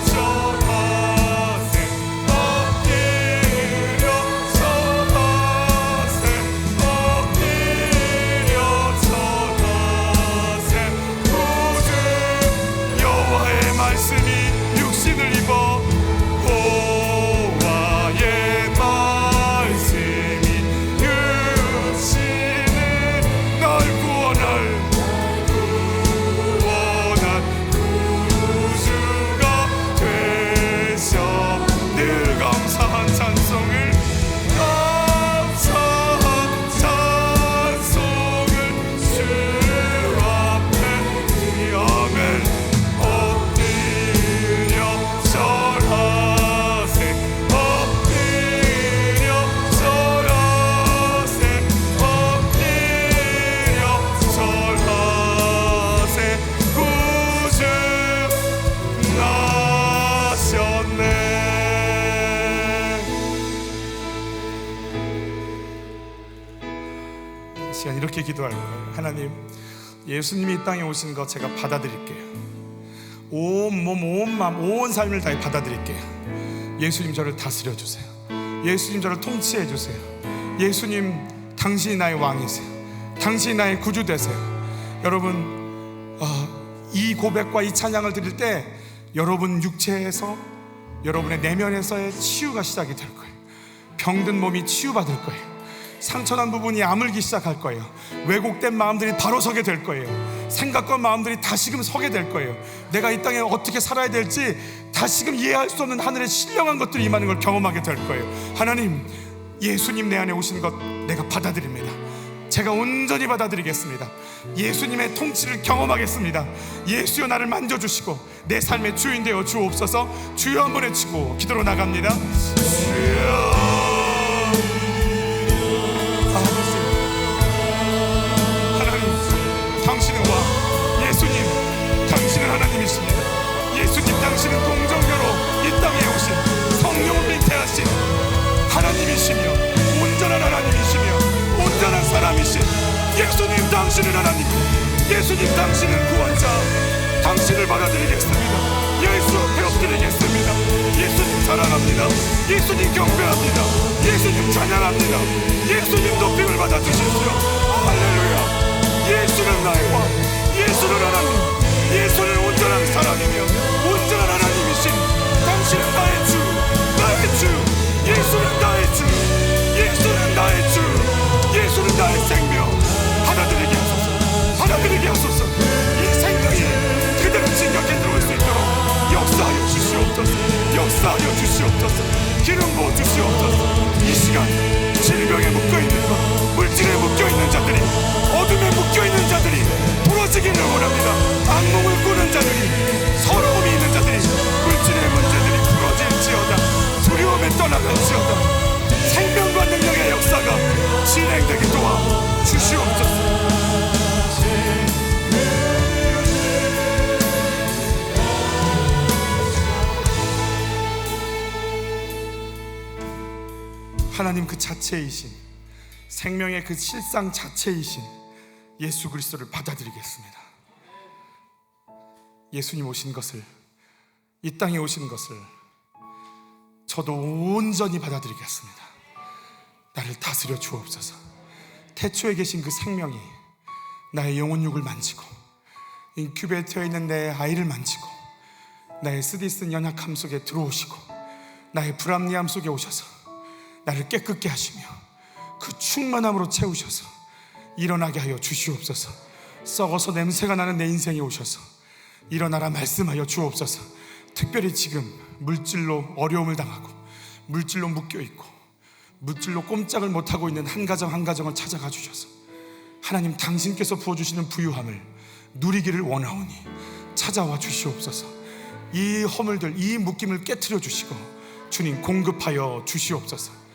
절하세 엎드려 절하세 엎드려 절하세 구주 여호와의 말씀이 육신을 입어 여호와의 말씀이 육신을 날 구원한 구주가 되셔 늘 감사한 찬송을 주 앞에 아멘 엎드려 절하세 엎드려 절하세 엎드려 절하세 구주 나셨네. 이 시간 이렇게 기도할 거예요. 하나님, 예수님이 이 땅에 오신 거 제가 받아들일게요. 온 몸, 온 마음, 온 삶을 다해 받아들일게요. 예수님 저를 다스려 주세요. 예수님 저를 통치해 주세요. 예수님 당신이 나의 왕이세요. 당신이 나의 구주 되세요. 여러분 이 고백과 이 찬양을 드릴 때 여러분 육체에서 여러분의 내면에서의 치유가 시작이 될 거예요. 병든 몸이 치유받을 거예요. 상처난 부분이 아물기 시작할 거예요. 왜곡된 마음들이 바로 서게 될 거예요. 생각과 마음들이 다시금 서게 될 거예요. 내가 이 땅에 어떻게 살아야 될지 다시금 이해할 수 없는 하늘의 신령한 것들이 임하는 걸 경험하게 될 거예요. 하나님, 예수님 내 안에 오신 것 내가 받아들입니다. 제가 온전히 받아들이겠습니다. 예수님의 통치를 경험하겠습니다. 예수여 나를 만져주시고 내 삶의 주인 되어 주옵소서. 주여 한번 외치고 기도로 나갑니다. 주여 당신은 왕, 예수님 당신은 하나님이십니다. 예수님 당신은 동정녀로 이 땅에 오신 성령을 잉태하신 하나님이시며 온전한 하나님이시며 온전한 사람이신 예수님 당신은 하나님, 예수님 당신은 구원자. 당신을 받아들이겠습니다. 예수 배워드리겠습니다. 예수님 사랑합니다. 예수님 경배합니다. 예수님 찬양합니다. 예수님 높임을 받아주십시오. 할렐루야. 예수는 나의 왕, 예수는 하나님, 예수는 온전한 사람이며 온전한 하나님이신 당신은 나의 주, 나의 주. 예수는 나의 주, 예수는 나의 주, 예수는 나의 생명. 받아들이게 하소서, 받아들이게 하소서. 이 생명이 그대로 진격해 들어올 수 있도록 주시옵소서. 이 시간 질병에 묶여있는 것, 물질에 묶여있는 자들이, 어둠에 묶여있는 자들이 부러지기를 원합니다. 악몽을 꾸는 자들이, 서러움이 있는 자들이, 물질의 문제들이 부러질지어다. 두려움에 떠나갈지어다. 생명과 능력의 역사가 진행되게 도와 주시옵소서. 하나님 그 자체이신, 생명의 그 실상 자체이신 예수 그리스도를 받아들이겠습니다. 예수님 오신 것을, 이 땅에 오신 것을 저도 온전히 받아들이겠습니다. 나를 다스려 주옵소서. 태초에 계신 그 생명이 나의 영혼육을 만지고, 인큐베이터에 있는 내 아이를 만지고, 나의 쓰디쓴 연약함 속에 들어오시고, 나의 불합리함 속에 오셔서 나를 깨끗게 하시며 그 충만함으로 채우셔서 일어나게 하여 주시옵소서. 썩어서 냄새가 나는 내 인생에 오셔서 일어나라 말씀하여 주옵소서. 특별히 지금 물질로 어려움을 당하고, 물질로 묶여있고, 물질로 꼼짝을 못하고 있는 한 가정 한 가정을 찾아가 주셔서 하나님 당신께서 부어주시는 부유함을 누리기를 원하오니 찾아와 주시옵소서. 이 허물들, 이 묶임을 깨트려 주시고 주님 공급하여 주시옵소서.